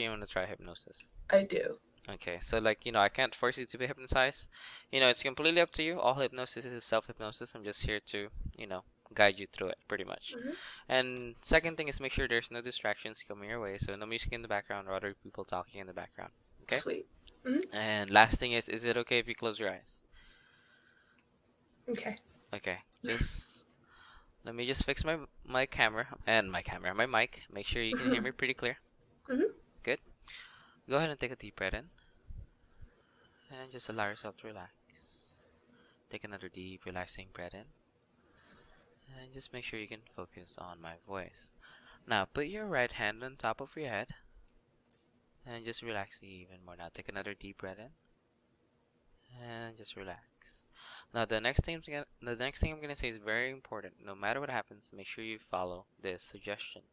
you want to try hypnosis? I do. Okay, so like, I can't force you to be hypnotized. It's completely up to you. All hypnosis is self-hypnosis. I'm just here to, guide you through it pretty much. Hmm. And second thing is make sure there's no distractions coming your way. So no music in the background or other people talking in the background. Okay? Sweet. Hmm. And last thing is it okay if you close your eyes? Okay. Okay, just let me just fix my camera and my mic. Make sure you can hear Hmm. me pretty clear. Hmm. Good. Go ahead and take a deep breath in and just allow yourself to relax. Take another deep, relaxing breath in and just make sure you can focus on my voice. Now, put your right hand on top of your head and just relax even more. Now, take another deep breath in and just relax. Now, the next thing I'm gonna say is very important. No matter what happens, make sure you follow this suggestion.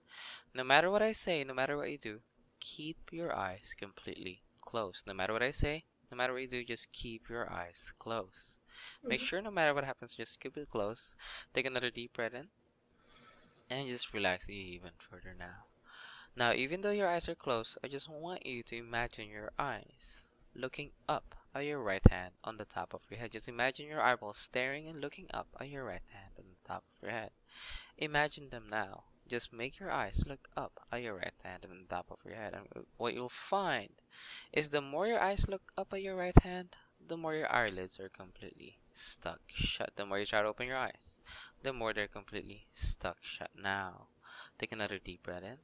No matter what I say, no matter what you do, keep your eyes completely closed. No matter what I say, no matter what you do, just keep your eyes closed. Make Hmm. sure no matter what happens, just keep it closed. Take another deep breath in and just relax even further now. Now, even though your eyes are closed, I just want you to imagine your eyes looking up at your right hand on the top of your head. Just imagine your eyeballs staring and looking up at your right hand on the top of your head. Imagine them now. Just make your eyes look up at your right hand and on the top of your head. And what you'll find is the more your eyes look up at your right hand, the more your eyelids are completely stuck shut. The more you try to open your eyes, the more they're completely stuck shut. Now, take another deep breath in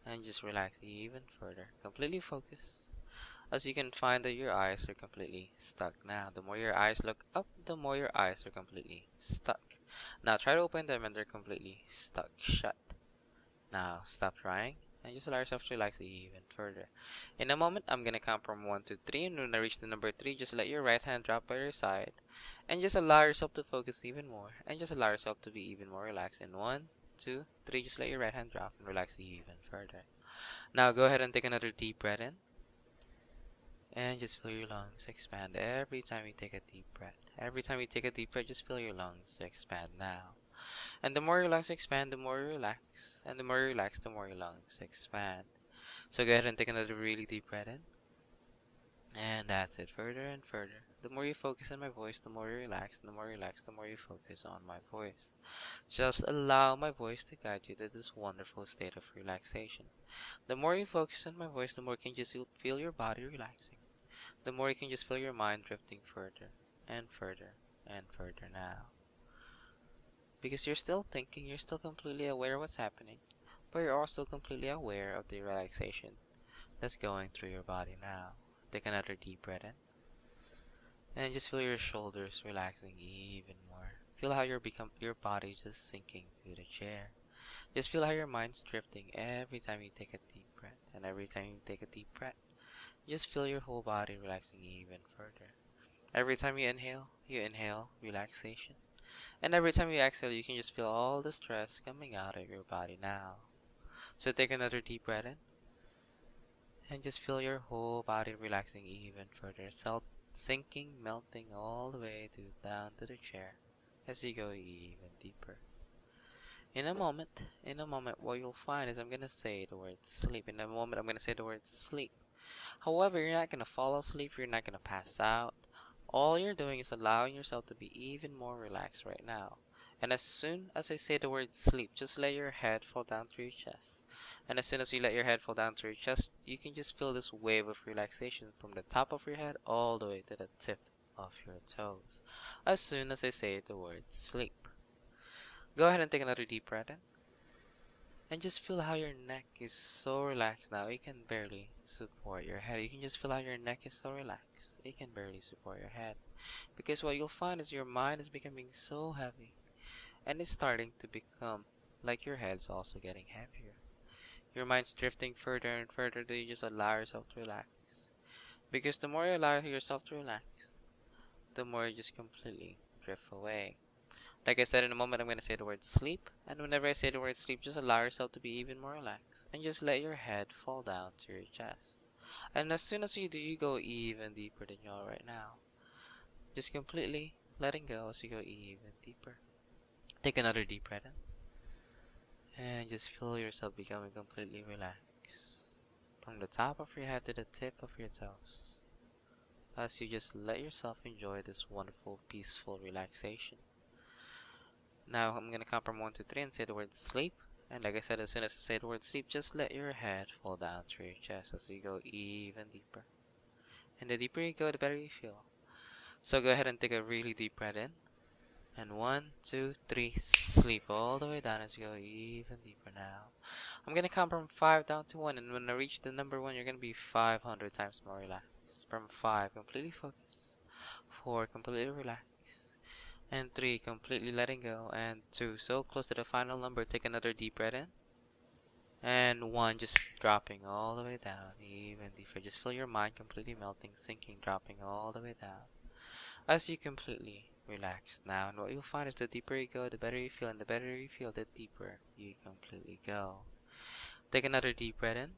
and just relax even further. Completely focus. As you can find that your eyes are completely stuck now. The more your eyes look up, the more your eyes are completely stuck. Now try to open them and they're completely stuck shut. Now stop trying and just allow yourself to relax even further. In a moment, I'm gonna count from 1 to 3, and when I reach the number 3, just let your right hand drop by your side and just allow yourself to focus even more and just allow yourself to be even more relaxed. In 1, 2, 3, just let your right hand drop and relax even further. Now go ahead and take another deep breath in. And just feel your lungs expand every time you take a deep breath. Every time you take a deep breath, just feel your lungs expand now. And the more your lungs expand, the more you relax. And the more you relax, the more your lungs expand. So go ahead and take another really deep breath in. And that's it, further and further. The more you focus on my voice, the more you relax. And the more you relax, the more you focus on my voice. Just allow my voice to guide you to this wonderful state of relaxation. The more you focus on my voice, the more you can just feel your body relaxing. The more you can just feel your mind drifting further and further and further now. Because you're still thinking, you're still completely aware of what's happening, but you're also completely aware of the relaxation that's going through your body now. Take another deep breath in and just feel your shoulders relaxing even more. Feel how your body just sinking to the chair. Just feel how your mind's drifting every time you take a deep breath, and every time you take a deep breath, just feel your whole body relaxing even further. Every time you inhale relaxation. And every time you exhale, you can just feel all the stress coming out of your body now. So take another deep breath in and just feel your whole body relaxing even further, sinking, melting all the way down to the chair as you go even deeper. In a moment, what you'll find is I'm gonna say the word sleep. In a moment, I'm gonna say the word sleep. However, you're not gonna fall asleep, you're not gonna pass out. All you're doing is allowing yourself to be even more relaxed right now. And as soon as I say the word sleep, just let your head fall down to your chest. And as soon as you let your head fall down to your chest, you can just feel this wave of relaxation from the top of your head all the way to the tip of your toes. As soon as I say the word sleep. Go ahead and take another deep breath in. And just feel how your neck is so relaxed now, you can barely support your head. You can just feel how your neck is so relaxed, you can barely support your head. Because what you'll find is your mind is becoming so heavy, and it's starting to become like your head's also getting heavier. Your mind's drifting further and further till you just allow yourself to relax. Because the more you allow yourself to relax, the more you just completely drift away. Like I said, in a moment I'm going to say the word sleep, and whenever I say the word sleep, just allow yourself to be even more relaxed, and just let your head fall down to your chest. And as soon as you do, you go even deeper than you are right now. Just completely letting go as you go even deeper. Take another deep breath in, and just feel yourself becoming completely relaxed. from the top of your head to the tip of your toes, as you just let yourself enjoy this wonderful, peaceful relaxation. Now I'm gonna count from 1 to 3 and say the word sleep. And like I said, as soon as I say the word sleep, just let your head fall down through your chest as you go even deeper. And the deeper you go, the better you feel. So go ahead and take a really deep breath in. And 1, 2, 3, sleep all the way down as you go even deeper now. I'm gonna count from 5 down to 1, and when I reach the number 1, you're gonna be 500 times more relaxed. From 5, completely focused. 4, completely relaxed. And 3, completely letting go. And 2, so close to the final number, take another deep breath in. And 1, just dropping all the way down, even deeper. Just feel your mind completely melting, sinking, dropping all the way down. As you completely relax now, and what you'll find is the deeper you go, the better you feel, and the better you feel, the deeper you completely go. Take another deep breath in,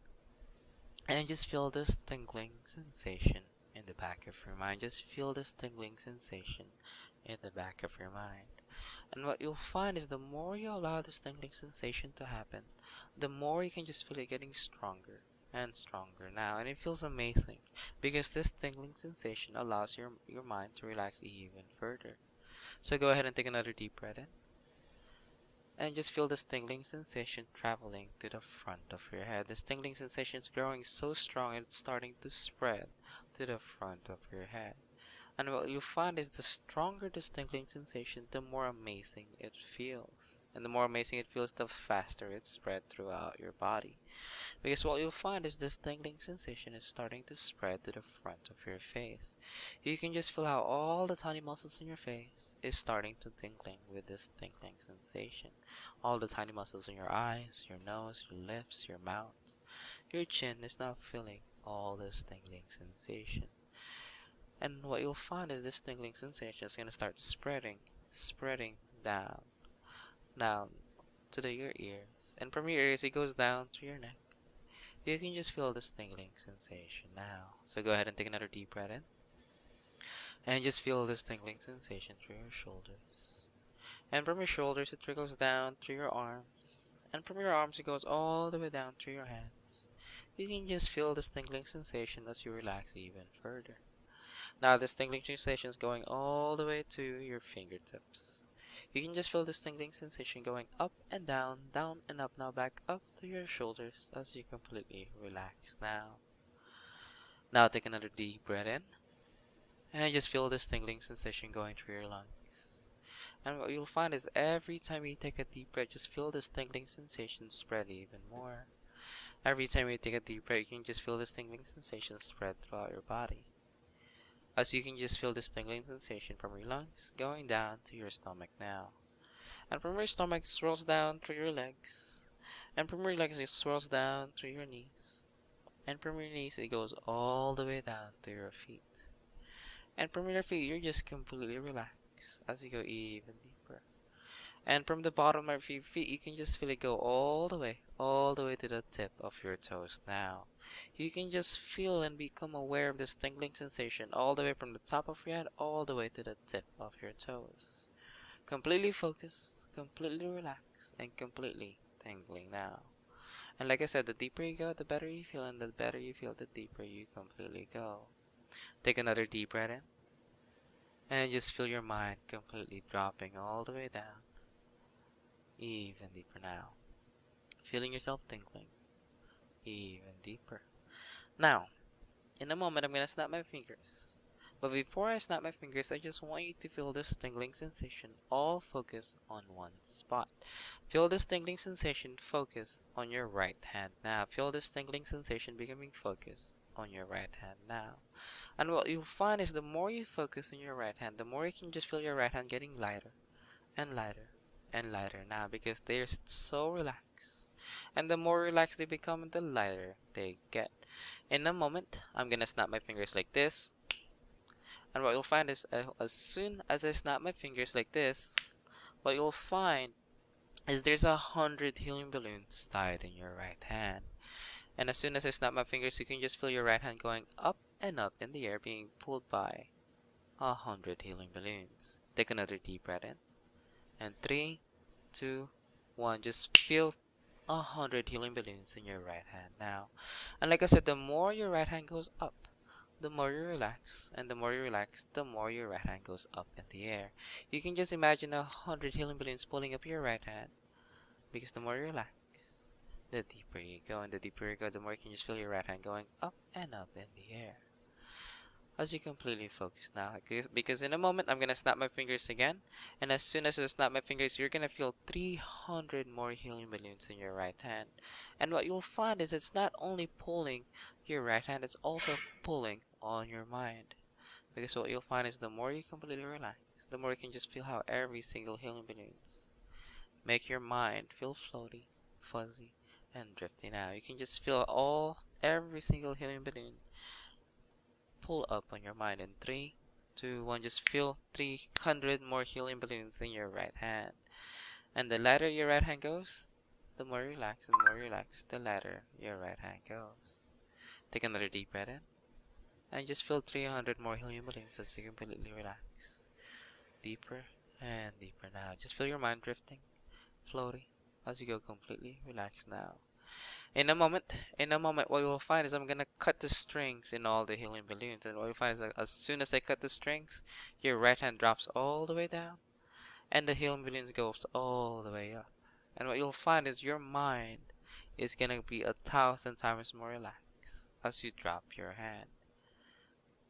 and just feel this tingling sensation in the back of your mind. Just feel this tingling sensation in the back of your mind. And what you'll find is the more you allow this tingling sensation to happen, the more you can just feel it getting stronger and stronger now. And it feels amazing because this tingling sensation allows your mind to relax even further. So go ahead and take another deep breath in. And just feel this tingling sensation traveling to the front of your head. This tingling sensation is growing so strong it's starting to spread to the front of your head. And what you find is the stronger this tingling sensation, the more amazing it feels. And the more amazing it feels, the faster it spread throughout your body. Because what you'll find is this tingling sensation is starting to spread to the front of your face. You can just feel how all the tiny muscles in your face is starting to tingling with this tingling sensation. All the tiny muscles in your eyes, your nose, your lips, your mouth, your chin is now feeling all this tingling sensation. And what you'll find is this tingling sensation is going to start spreading down to your ears. And from your ears, it goes down to your neck. You can just feel this tingling sensation now. So go ahead and take another deep breath in. And just feel this tingling sensation through your shoulders. And from your shoulders, it trickles down through your arms. And from your arms, it goes all the way down through your hands. You can just feel this tingling sensation as you relax even further. Now this tingling sensation is going all the way to your fingertips. You can just feel this tingling sensation going up and down and up, now back up to your shoulders as you completely relax now. Now take another deep breath in. And just feel this tingling sensation going through your lungs. And what you'll find is every time you take a deep breath, just feel this tingling sensation spread even more. Every time you take a deep breath, you can just feel this tingling sensation spread throughout your body. As you can just feel this tingling sensation from your lungs going down to your stomach now. And from your stomach it swirls down through your legs. And from your legs it swirls down through your knees. And from your knees it goes all the way down to your feet. And from your feet you're just completely relaxed as you go even deeper. And from the bottom of your feet you can just feel it go all the way to the tip of your toes now. You can just feel and become aware of this tingling sensation all the way from the top of your head all the way to the tip of your toes. Completely focused, completely relaxed, and completely tingling now. And like I said, the deeper you go, the better you feel, and the better you feel, the deeper you completely go. Take another deep breath in, and just feel your mind completely dropping all the way down, even deeper now. Feeling yourself tingling even deeper. Now, in a moment, I'm gonna snap my fingers. But before I snap my fingers, I just want you to feel this tingling sensation all focus on one spot. Feel this tingling sensation focus on your right hand now. Feel this tingling sensation becoming focus on your right hand now. And what you'll find is the more you focus on your right hand, the more you can just feel your right hand getting lighter and lighter and lighter now, because they're so relaxed. And the more relaxed they become, the lighter they get. In a moment, I'm gonna snap my fingers like this. And what you'll find is as soon as I snap my fingers like this, what you'll find is there's 100 helium balloons tied in your right hand. And as soon as I snap my fingers, you can just feel your right hand going up and up in the air, being pulled by 100 helium balloons. Take another deep breath in. And 3, 2, 1. Just feel 100 helium balloons in your right hand now. And like I said, the more your right hand goes up, the more you relax, and the more you relax, the more your right hand goes up in the air. You can just imagine 100 helium balloons pulling up your right hand, because the more you relax, the deeper you go, and the deeper you go, the more you can just feel your right hand going up and up in the air. As you completely focus now, because in a moment I'm gonna snap my fingers again, and as soon as I snap my fingers, you're gonna feel 300 more helium balloons in your right hand. And what you'll find is it's not only pulling your right hand, it's also pulling on your mind. Because what you'll find is the more you completely relax, the more you can just feel how every single helium balloons make your mind feel floaty, fuzzy, and drifty. Now you can just feel every single helium balloon pull up on your mind in 3, 2, 1. Just feel 300 more helium balloons in your right hand. And the lighter your right hand goes, the more relaxed, and the more relaxed, the lighter your right hand goes. Take another deep breath in, and just feel 300 more helium balloons as you completely relax. Deeper and deeper now. Just feel your mind drifting, floating, as you go completely relaxed now. In a moment, what you will find is I'm gonna cut the strings in all the helium balloons, and what you'll find is that as soon as I cut the strings, your right hand drops all the way down, and the helium balloons goes all the way up. And what you'll find is your mind is gonna be 1,000 times more relaxed as you drop your hand.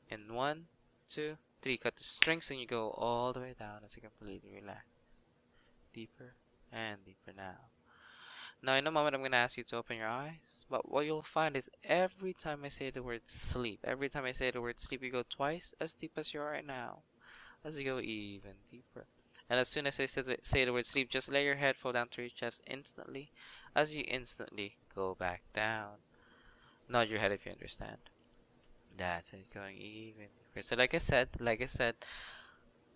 In 1, 2, 3, cut the strings, and you go all the way down as you completely relax. Deeper and deeper now. Now in a moment I'm going to ask you to open your eyes, but what you'll find is every time I say the word sleep, you go twice as deep as you are right now, as you go even deeper. And as soon as I say the word sleep, just lay your head fall down to your chest instantly, as you instantly go back down. Nod your head if you understand. That's it, going even deeper. So like I said,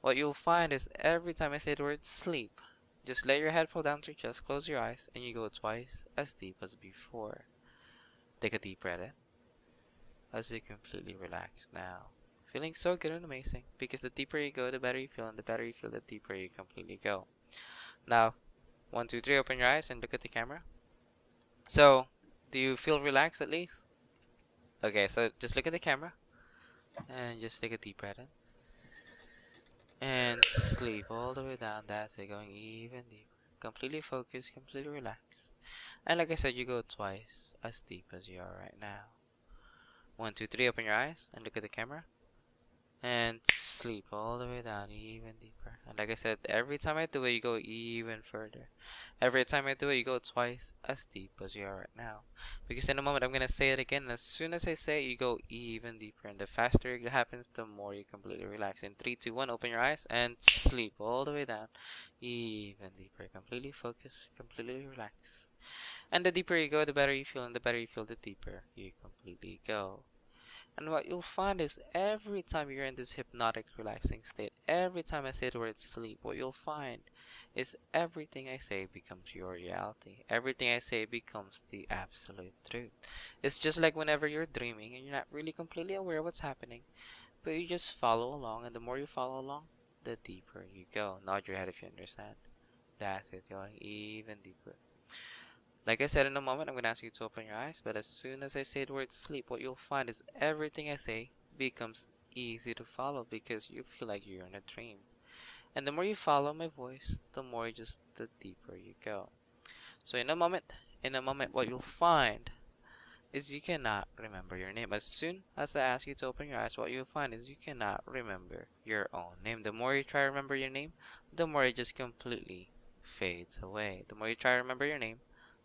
what you'll find is every time I say the word sleep, just let your head fall down to your chest, close your eyes, and you go twice as deep as before. Take a deep breath in, as you completely relax now. Feeling so good and amazing, because the deeper you go, the better you feel, and the better you feel, the deeper you completely go. Now, 1, 2, 3, open your eyes and look at the camera. So, do you feel relaxed at least? Okay, so just look at the camera, and just take a deep breath in. And sleep all the way down. That's it, going even deeper. Completely focused, completely relaxed. And like I said, you go twice as deep as you are right now. 1, 2, 3, open your eyes and look at the camera. And sleep all the way down, even deeper. And like I said, every time I do it, you go even further. Every time I do it, you go twice as deep as you are right now. Because in a moment, I'm going to say it again. And as soon as I say it, you go even deeper. And the faster it happens, the more you completely relax. In 3, 2, 1, open your eyes and sleep all the way down, even deeper. Completely focused, completely relaxed. And the deeper you go, the better you feel. And the better you feel, the deeper you completely go. And what you'll find is every time you're in this hypnotic, relaxing state, every time I say the word sleep, what you'll find is everything I say becomes your reality. Everything I say becomes the absolute truth. It's just like whenever you're dreaming and you're not really completely aware of what's happening, but you just follow along, and the more you follow along, the deeper you go. Nod your head if you understand. That's it, going even deeper. Like I said, in a moment, I'm going to ask you to open your eyes, but as soon as I say the word sleep, what you'll find is everything I say becomes easy to follow, because you feel like you're in a dream. And the more you follow my voice, the deeper you go. So in a moment, what you'll find is you cannot remember your name. As soon as I ask you to open your eyes, what you'll find is you cannot remember your own name. The more you try to remember your name, the more it just completely fades away. The more you try to remember your name,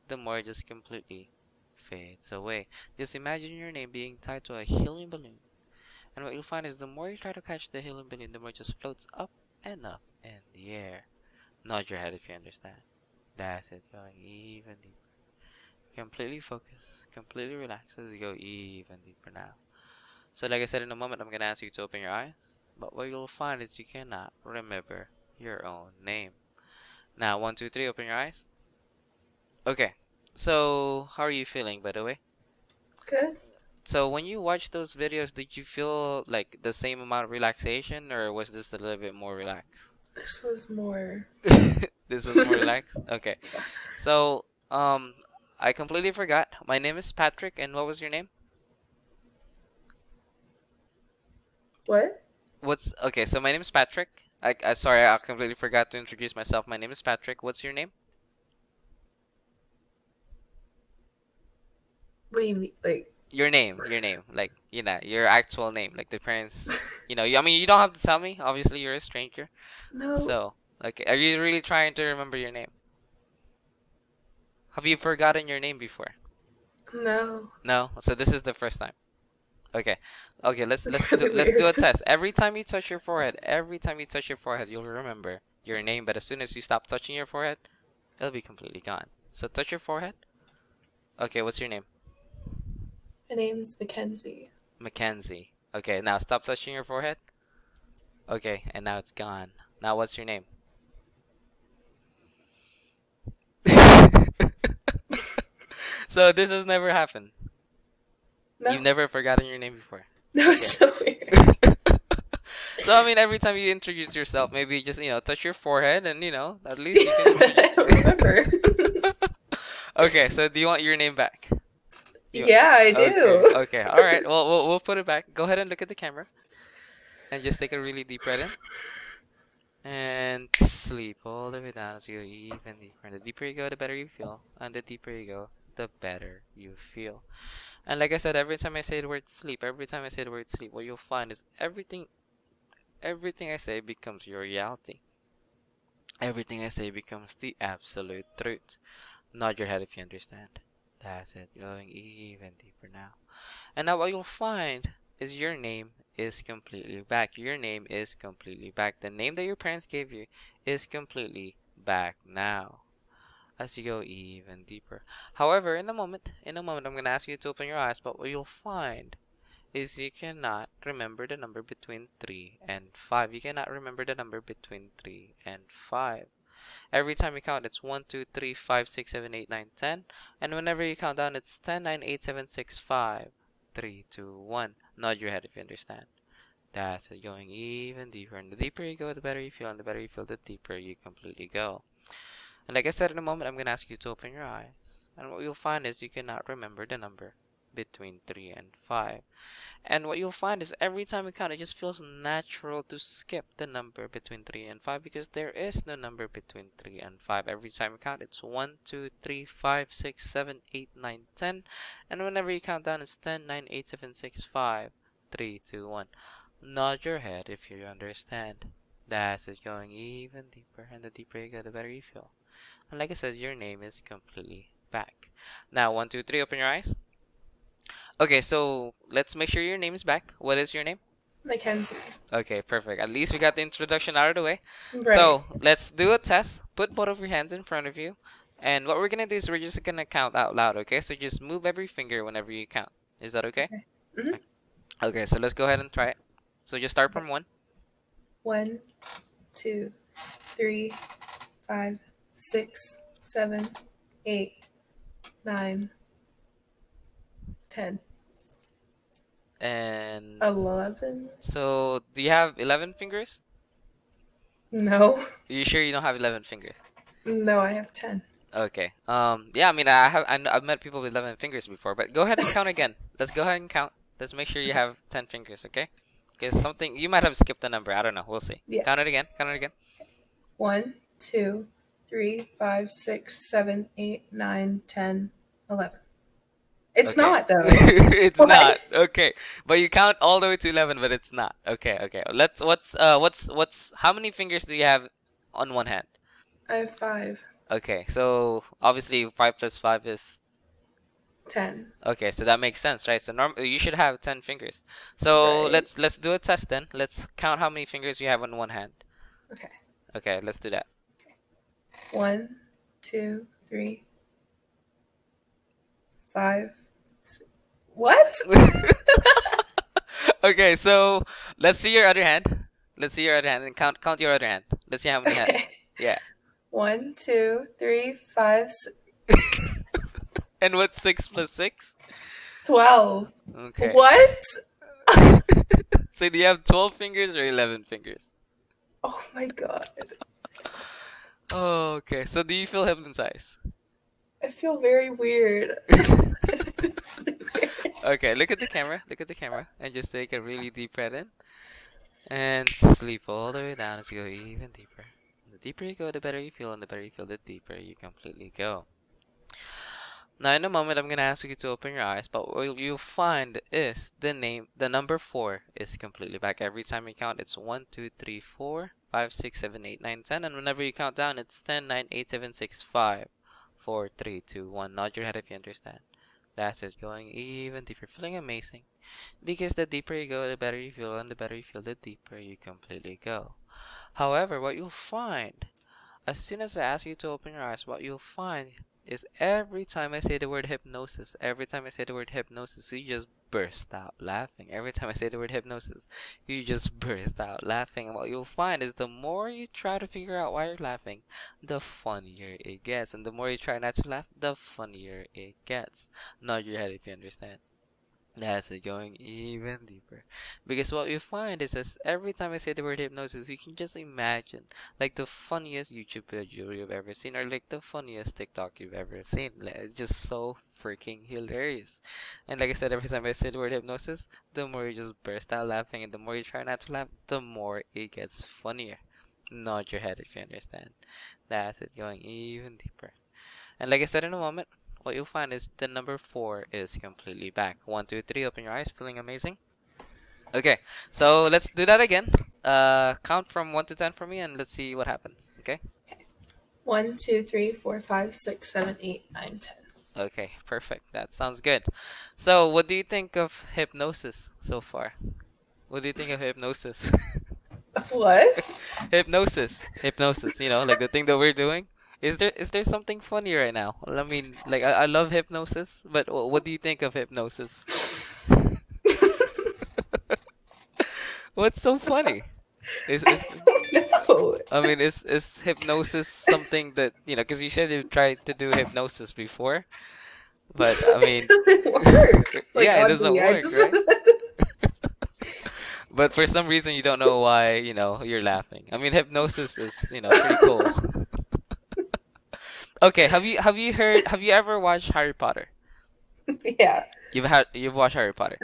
the more it just completely fades away. Just imagine your name being tied to a helium balloon. And what you'll find is the more you try to catch the helium balloon, the more it just floats up and up in the air. Nod your head if you understand. That's it, going even deeper. Completely focused, completely relaxed as you go even deeper now. So like I said, in a moment, I'm going to ask you to open your eyes. But what you'll find is you cannot remember your own name. Now, 1, 2, 3, open your eyes. Okay, so how are you feeling, by the way? Good. So when you watch those videos, did you feel like the same amount of relaxation, or was this a little bit more relaxed? This was more. This was more relaxed? Okay. So, I completely forgot. My name is Patrick, and what was your name? What? Okay, so my name is Patrick. Sorry, I completely forgot to introduce myself. My name is Patrick. What's your name? What do you mean? Like, Your name, like, your actual name, like the parents, I mean, you don't have to tell me. Obviously, you're a stranger. no. So, okay, are you really trying to remember your name? Have you forgotten your name before? No. No. So this is the first time. Okay. Okay, let's It's do really let's do a weird. test. Every time you touch your forehead, you'll remember your name, but as soon as you stop touching your forehead, it'll be completely gone. So touch your forehead. Okay, what's your name? My name's Mackenzie. Mackenzie. Okay, now stop touching your forehead. Okay, and now it's gone. Now what's your name? So this has never happened. No. You've never forgotten your name before. No, it's so weird. So I mean, every time you introduce yourself, maybe just touch your forehead, and at least you can But I introduce. don't remember. Okay, so do you want your name back? Yeah, I do. Okay, okay, all right. Well, we'll put it back. Go ahead and look at the camera, and just take a really deep breath in, and sleep all the way down so you go even deeper. And the deeper you go, the better you feel, and the deeper you go, the better you feel. And like I said, every time I say the word sleep, what you'll find is everything I say becomes your reality. Everything I say becomes the absolute truth. Nod your head if you understand. That's it. Going even deeper now. And now what you'll find is your name is completely back. Your name is completely back. The name that your parents gave you is completely back now. As you go even deeper. However, in a moment, I'm gonna ask you to open your eyes, but what you'll find is you cannot remember the number between 3 and 5. You cannot remember the number between 3 and 5. Every time you count, it's 1, 2, 3, 5, 6, 7, 8, 9, 10. And whenever you count down, it's 10, 9, 8, 7, 6, 5, 3, 2, 1. Nod your head if you understand. That's it, going even deeper. And the deeper you go, the better you feel. And the better you feel, the deeper you completely go. And like I said, in a moment, I'm going to ask you to open your eyes. And what you'll find is you cannot remember the number between 3 and 5. And what you'll find is every time you count, it just feels natural to skip the number between 3 and 5 because there is no number between 3 and 5. Every time you count, it's 1, 2, 3, 5, 6, 7, 8, 9, 10. And whenever you count down, it's 10, 9, 8, 7, 6, 5, 3, 2, 1. Nod your head if you understand. That's it, going even deeper. And the deeper you go, the better you feel. And like I said, your name is completely back. Now, 1, 2, 3, open your eyes. Okay, so let's make sure your name is back. What is your name? Mackenzie. Okay, perfect. At least we got the introduction out of the way. Right. So let's do a test. Put both of your hands in front of you. And what we're going to do is we're just going to count out loud, okay? So just move every finger whenever you count. Is that okay? Mm-hmm. Okay, so let's go ahead and try it. So just start from 1. 1, 2, 3, 5, 6, 7, 8, 9, 10. And 11. so do you have 11 fingers? No. Are you sure you don't have 11 fingers? No, I have 10. Okay. Yeah, I mean, I've met people with 11 fingers before, but go ahead and count again. Let's go ahead and count. Let's make sure you have 10 fingers, okay? Because something you might have skipped a number. I don't know. We'll see. Yeah. Count it again. Count it again. 1, 2, 3, 5, 6, 7, 8, 9, 10, 11. It's Okay. not though. It's What? not. Okay. But you count all the way to 11, but it's not. Okay, okay. What's how many fingers do you have on one hand? I have 5. Okay. So obviously 5 plus 5 is 10. okay, so that makes sense, right? So normally you should have 10 fingers. So Right. let's do a test then. Let's count how many fingers you have on one hand. Okay. Okay, let's do that. 1, 2, 3, 5. 6. What? Okay, so let's see your other hand. Let's see your other hand and count your other hand. Let's see how many hands. Okay. Yeah. 1, 2, 3, 5, 6. And what's 6 plus 6? 12. Okay. What? So do you have 12 fingers or 11 fingers? Oh my god. Oh, okay. So do you feel hypnotized? I feel very weird. Okay, look at the camera. Look at the camera. And just take a really deep breath in. And sleep all the way down as you go even deeper. The deeper you go, the better you feel. And the better you feel, the deeper you completely go. Now, in a moment, I'm gonna ask you to open your eyes, but what you'll find is the number 4 is completely back. Every time you count, it's 1, 2, 3, 4, 5, 6, 7, 8, 9, 10, and whenever you count down, it's 10, 9, 8, 7, 6, 5, 4, 3, 2, 1. Nod your head if you understand. That's it, going even deeper, feeling amazing. Because the deeper you go, the better you feel, and the better you feel, the deeper you completely go. However, what you'll find as soon as I ask you to open your eyes, what you'll find is every time I say the word hypnosis, every time I say the word hypnosis, you just burst out laughing. Every time I say the word hypnosis, you just burst out laughing. And what you'll find is the more you try to figure out why you're laughing, the funnier it gets. And the more you try not to laugh, the funnier it gets. Nod your head if you understand. That's it, going even deeper. Because what you find is that every time I say the word hypnosis, you can just imagine like the funniest YouTube video you've ever seen, or like the funniest TikTok you've ever seen. Like, it's just so freaking hilarious. And like I said, every time I say the word hypnosis, the more you just burst out laughing, and the more you try not to laugh, the more it gets funnier. Nod your head if you understand. That's it, going even deeper. And like I said in a moment, what you'll find is the number 4 is completely back. 1, 2, 3, open your eyes, feeling amazing. Okay, so let's do that again. Count from 1 to 10 for me and let's see what happens, okay? 1, 2, 3, 4, 5, 6, 7, 8, 9, 10. Okay, perfect. That sounds good. So, what do you think of hypnosis so far? What do you think of hypnosis? What? Hypnosis, you know, like the thing that we're doing. Is there something funny right now? I mean, like I love hypnosis, but what do you think of hypnosis? What's so funny? Is No. I mean, is hypnosis something that, you know, because you said you tried to do hypnosis before, but I mean, It doesn't work. Like, yeah, it on doesn't me. I work, just. right? But for some reason you don't know why, you know, you're laughing. I mean, hypnosis is, you know, pretty cool. Okay, have you ever watched Harry Potter? Yeah, You've watched Harry Potter.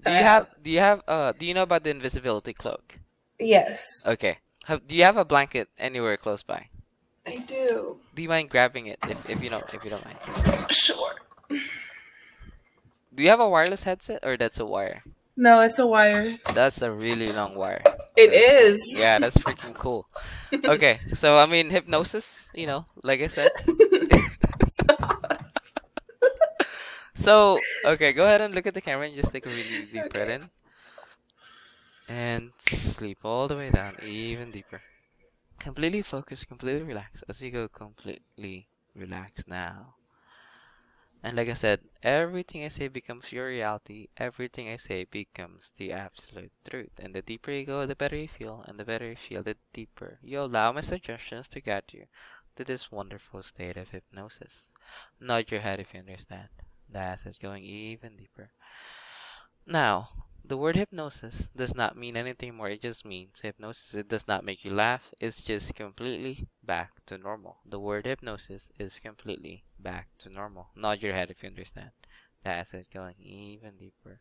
I have. Do you know about the invisibility cloak? Yes, Okay. Do you have a blanket anywhere close by? I do. Do you mind grabbing it if you don't mind? Sure. Do you have a wireless headset or that's a wire? No, it's a wire. That's a really long wire. It That's, is. yeah, that's freaking cool. Okay, so I mean hypnosis, you know, like I said. Stop. So, okay, go ahead and look at the camera and just take a really deep breath Okay. in. And sleep all the way down, even deeper. Completely focus, completely relax as you go completely relax now. And like I said, everything I say becomes your reality. Everything I say becomes the absolute truth. And the deeper you go, the better you feel. And the better you feel, the deeper you allow my suggestions to guide you to this wonderful state of hypnosis. Nod your head if you understand. That's it, going even deeper. Now, the word hypnosis does not mean anything more. It just means hypnosis. It does not make you laugh. It's just completely back to normal. The word hypnosis is completely back to normal. Nod your head if you understand. That's it, going even deeper.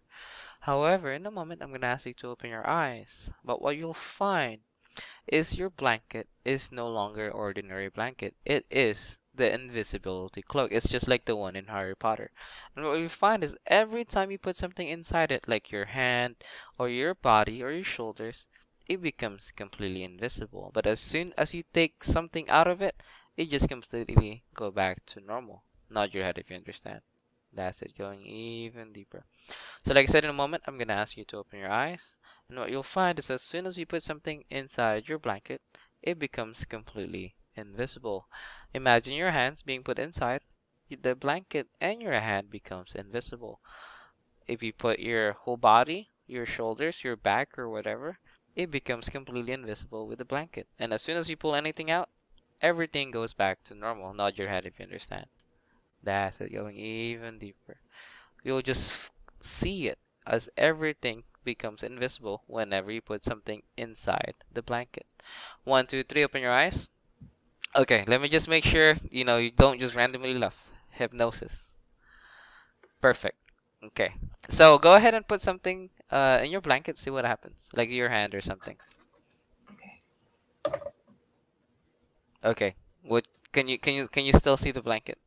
However, in a moment, I'm going to ask you to open your eyes. But what you'll find is your blanket is no longer ordinary blanket. It is the invisibility cloak. It's just like the one in Harry Potter. And what you find is every time you put something inside it, like your hand or your body or your shoulders, it becomes completely invisible. But as soon as you take something out of it, it just completely go back to normal. Nod your head if you understand. That's it, going even deeper. So like I said in a moment, I'm going to ask you to open your eyes. And what you'll find is as soon as you put something inside your blanket, it becomes completely invisible. Imagine your hands being put inside the blanket and your hand becomes invisible. If you put your whole body, your shoulders, your back or whatever, it becomes completely invisible with the blanket. And as soon as you pull anything out, everything goes back to normal. Nod your head if you understand. That's it, going even deeper. You'll just see it as everything becomes invisible whenever you put something inside the blanket. 1, 2, 3, open your eyes. Okay, let me just make sure, you know, you don't just randomly laugh. Hypnosis. Perfect. Okay. So go ahead and put something in your blanket, see what happens. Like your hand or something. Okay. Okay. What can you still see the blanket?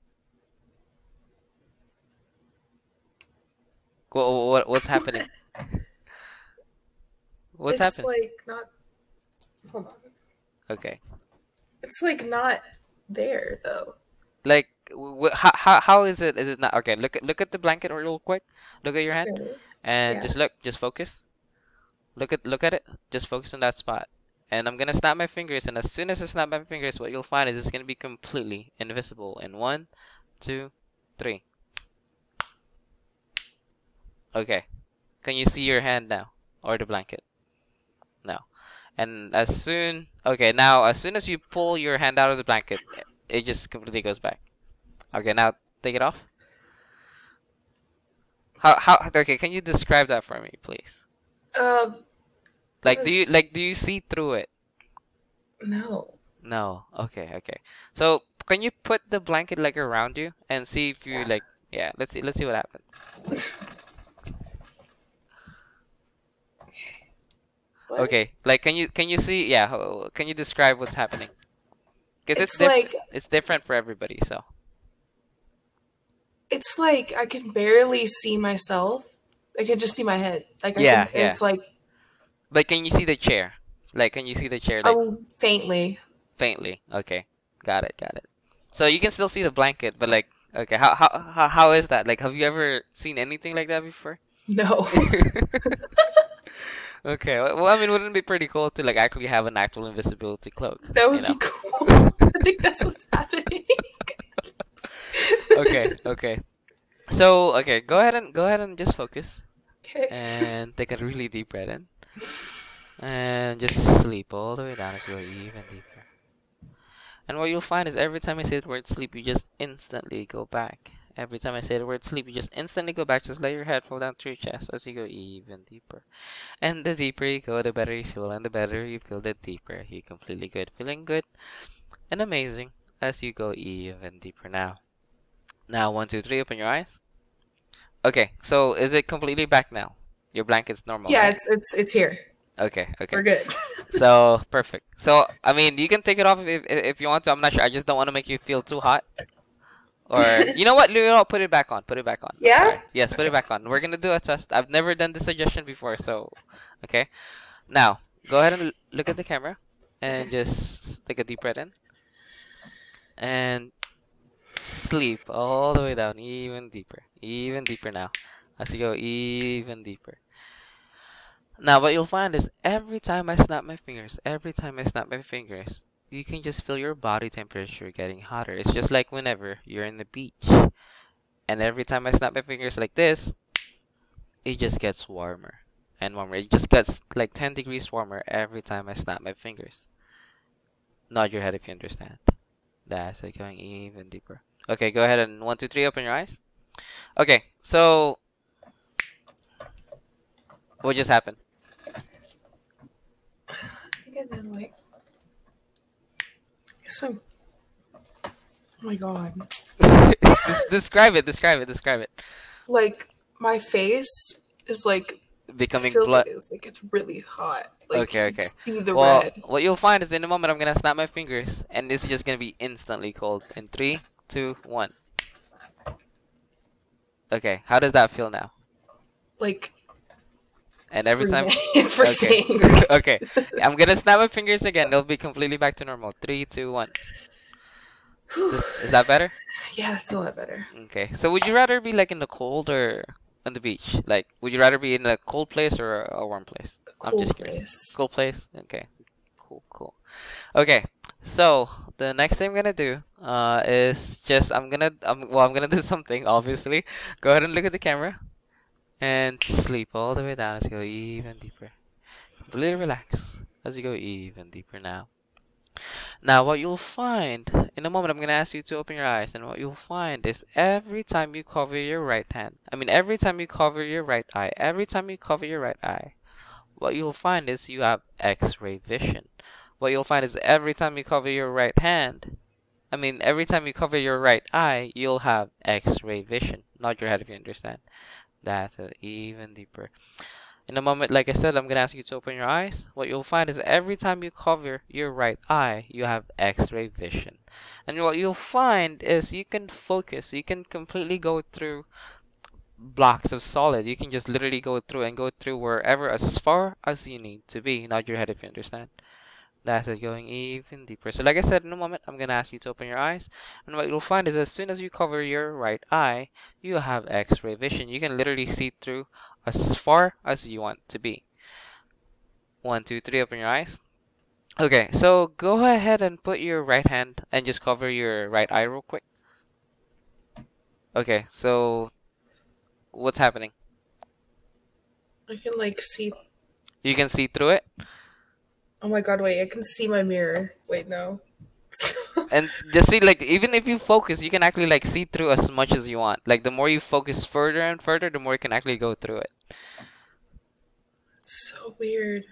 What's happening? What's It's happening? like not. Hold on. Okay. It's like not there though. Like how is it? Is it not okay? Look at the blanket real quick. Look at your hand Okay. and Yeah. just focus. Look at it. Just focus on that spot. And I'm gonna snap my fingers, and as soon as I snap my fingers, what you'll find is it's gonna be completely invisible. In one, two, three. Okay. Can you see your hand now? Or the blanket? No. And as soon as you pull your hand out of the blanket, it just completely goes back. Okay, now take it off. Okay, can you describe that for me, please? It Like do was you see through it? no. No. Okay. So, can you put the blanket like around you and see if you like yeah, let's see what happens. What? Okay, like can you see yeah, can you describe what's happening? Because It's like it's different for everybody, so. I can barely see myself. I can just see my head. Like I Yeah, can. yeah. It's like But can you see the chair? Like can you see the chair like oh faintly. faintly? Okay. Got it. So you can still see the blanket, but like okay, how is that? Like have you ever seen anything like that before? No. Okay, well, I mean, wouldn't it be pretty cool to like actually have an actual invisibility cloak, That you would be know? cool. I think that's what's happening. Okay. So, okay, go ahead and just focus Okay. and take a really deep breath in and just sleep all the way down as you go even deeper. And what you'll find is every time I say the word sleep, you just instantly go back. Every time I say the word sleep, you just instantly go back. Just let your head fall down to your chest as you go even deeper. And the deeper you go, the better you feel. And the better you feel, the deeper you completely good. Feeling good and amazing as you go even deeper now. Now, 1, 2, 3, open your eyes. Okay, so is it completely back now? Your blanket's normal, Yeah, right? it's here. Okay. We're good. So, perfect. So, I mean, you can take it off if you want to. I'm not sure. I just don't want to make you feel too hot. Or, you know what? Put it back on. Put it back on. I'm Yeah? sorry. Yes, put it back on. We're gonna do a test. I've never done this suggestion before, so, okay. Now, go ahead and look at the camera and just take a deep breath in and sleep all the way down, even deeper now. As you go even deeper. Now, what you'll find is every time I snap my fingers, you can just feel your body temperature getting hotter. It's just like whenever you're in the beach. And every time I snap my fingers like this, it just gets warmer and warmer. It just gets like 10 degrees warmer every time I snap my fingers. Nod your head if you understand. That's like going even deeper. Okay, go ahead and 1, 2, 3, open your eyes. Okay, so what just happened? I think I did like some. Oh my god. Describe it. Like my face is like Becoming feels blood. like it's really hot. Like you Okay. can see the Well, red. what you'll find is in a moment I'm gonna snap my fingers, and this is just gonna be instantly cold. In 3, 2, 1. Okay, how does that feel now? Like And every time. freezing. It's Okay. freezing. Okay. I'm gonna snap my fingers again. They'll be completely back to normal. 3, 2, 1. Is that better? Yeah, that's a lot better. Okay. So would you rather be like in the cold or on the beach? Like, would you rather be in a cold place or a warm place? I'm Cool just curious. place. Cool place? Okay. Cool. Okay. So the next thing I'm gonna do is just I'm gonna do something obviously. Go ahead and look at the camera and sleep all the way down as you go even deeper. Completely relax as you go even deeper now. Now, what you'll find in a moment, I'm gonna ask you to open your eyes, and what you'll find is every time you cover your right hand, every time you cover your right eye, what you'll find is you have X-ray vision. What you'll find is every time you cover your right hand, I mean, every time you cover your right eye, you'll have X-ray vision. Nod your head if you understand. That's even deeper. In a moment, like I said, I'm gonna ask you to open your eyes. What you'll find is every time you cover your right eye, you have X-ray vision. And what you'll find is you can focus. You can completely go through blocks of solid. You can just literally go through wherever as far as you need to be. Nod your head if you understand. That's it, going even deeper. So like I said, in a moment, I'm gonna ask you to open your eyes. And what you'll find is as soon as you cover your right eye, you have X-ray vision. You can literally see through as far as you want to be. 1, 2, 3, open your eyes. Okay, so go ahead and put your right hand and just cover your right eye real quick. Okay, so what's happening? I can like see. You can see through it? Oh my god, wait, I can see my mirror. Wait, no. And just see, like, even if you focus, you can actually like see through as much as you want. Like the more you focus further and further, the more you can actually go through it. So weird.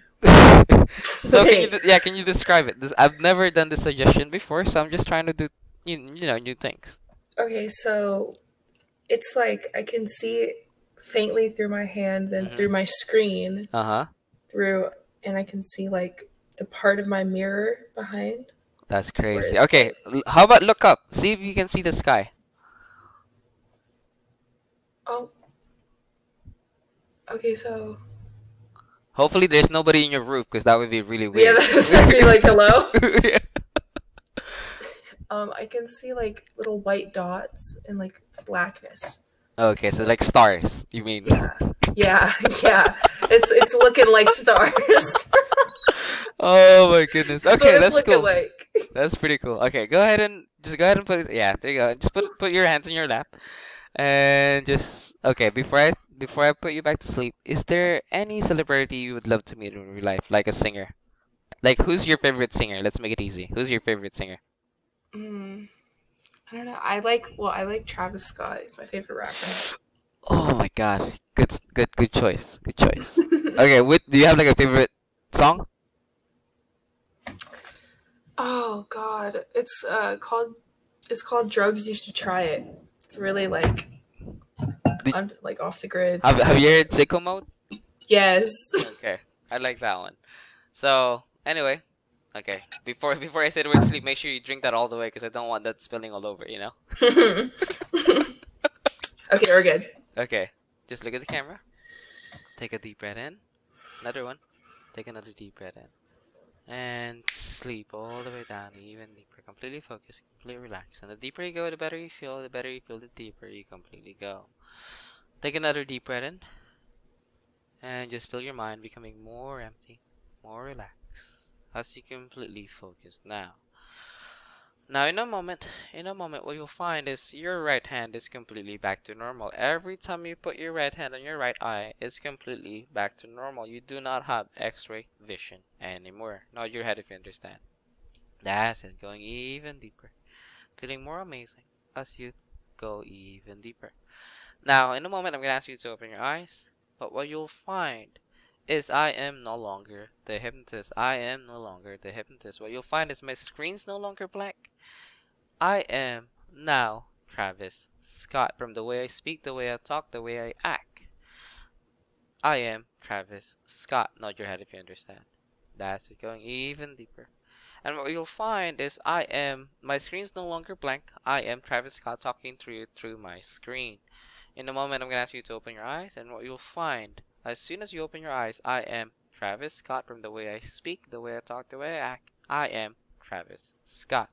So can you describe it? I've never done this suggestion before, so I'm just trying to do new things. Okay, so it's like I can see faintly through my hand, then through my screen, and I can see like the part of my mirror behind. That's crazy. Okay, how about look up? See if you can see the sky. Oh. Okay, so. Hopefully there's nobody in your roof, because that would be really weird. Yeah, that'd be like, hello? Yeah. I can see like little white dots and like blackness. Okay, so like stars, you mean? Yeah. It's looking like stars. Oh my goodness. Okay, that's cool. Like. That's pretty cool. Okay, go ahead and put it. Yeah, there you go. Just put your hands in your lap, and just okay. Before I put you back to sleep, is there any celebrity you would love to meet in real life, like a singer? Like, who's your favorite singer? Let's make it easy. Who's your favorite singer? I don't know. I like Travis Scott. He's my favorite rapper. Oh my god, good choice. Good choice. Okay, do you have like a favorite song? Oh god, it's called Drugs. You Should Try It. It's really like I'm like off the grid. Have you heard Sicko Mode? Yes. Okay, I like that one. So anyway, okay. Before I say the word sleep, make sure you drink that all the way, because I don't want that spilling all over. You know. Okay, we're good. Okay, just look at the camera. Take a deep breath in. Another one. Take another deep breath in. And sleep all the way down, even deeper. Completely focused, completely relaxed. And the deeper you go, the better you feel. The better you feel, the deeper you completely go. Take another deep breath in. And just feel your mind becoming more empty, more relaxed, as you completely focus now. Now in a moment, what you'll find is your right hand is completely back to normal. Every time you put your right hand on your right eye, it's completely back to normal. You do not have X-ray vision anymore. Nod your head if you understand. That's it, going even deeper. Feeling more amazing as you go even deeper. Now, in a moment, I'm going to ask you to open your eyes. But what you'll find is I am no longer the hypnotist. I am no longer the hypnotist. What you'll find is my screen's no longer blank. I am now Travis Scott. From the way I speak, the way I talk, the way I act, I am Travis Scott. Nod your head if you understand. That's it, going even deeper. And what you'll find is my screen's no longer blank. I am Travis Scott talking through my screen. In a moment, I'm going to ask you to open your eyes, and what you'll find, as soon as you open your eyes, I am Travis Scott. From the way I speak, the way I talk, the way I act, I am Travis Scott.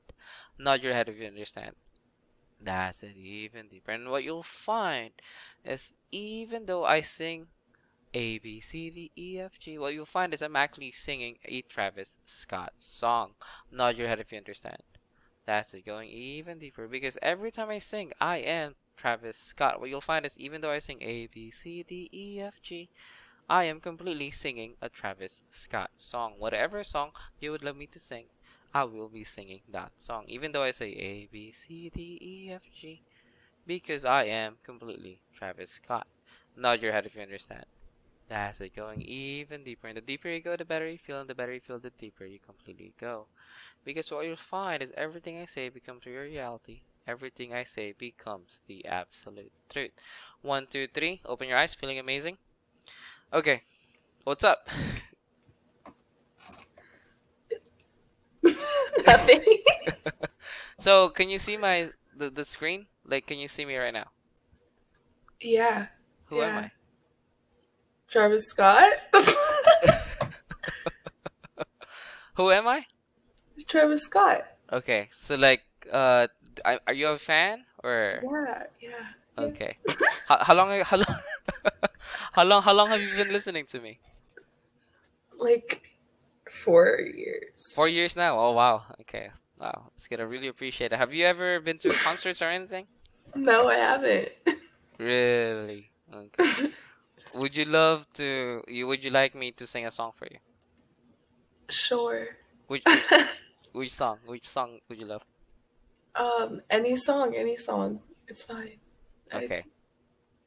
Nod your head if you understand. That's it, even deeper. And what you'll find is, even though I sing A, B, C, D, E, F, G, what you'll find is I'm actually singing a Travis Scott song. Nod your head if you understand. That's it, going even deeper. Because every time I sing, I am Travis Scott. What you'll find is, even though I sing A, B, C, D, E, F, G, I am completely singing a Travis Scott song. Whatever song you would love me to sing, I will be singing that song. Even though I say A, B, C, D, E, F, G, because I am completely Travis Scott. Nod your head if you understand. That's it, going even deeper. And the deeper you go, the better you feel, and the better you feel, the deeper you completely go. Because what you'll find is everything I say becomes your reality. Everything I say becomes the absolute truth. 1, 2, 3. Open your eyes, feeling amazing. Okay, what's up? Nothing. So, can you see the screen? Like, can you see me right now? Yeah. Who am I? Travis Scott? Who am I? Travis Scott. Okay, so like, are you a fan or? Yeah. Okay. How long how long have you been listening to me? Like 4 years. 4 years now. Oh wow. Okay. Wow. It's gonna really appreciate it. Have you ever been to concerts or anything? No, I haven't. Really? Okay. Would you like me to sing a song for you? Sure. Which song? Which song would you love? Any song. It's fine. Okay.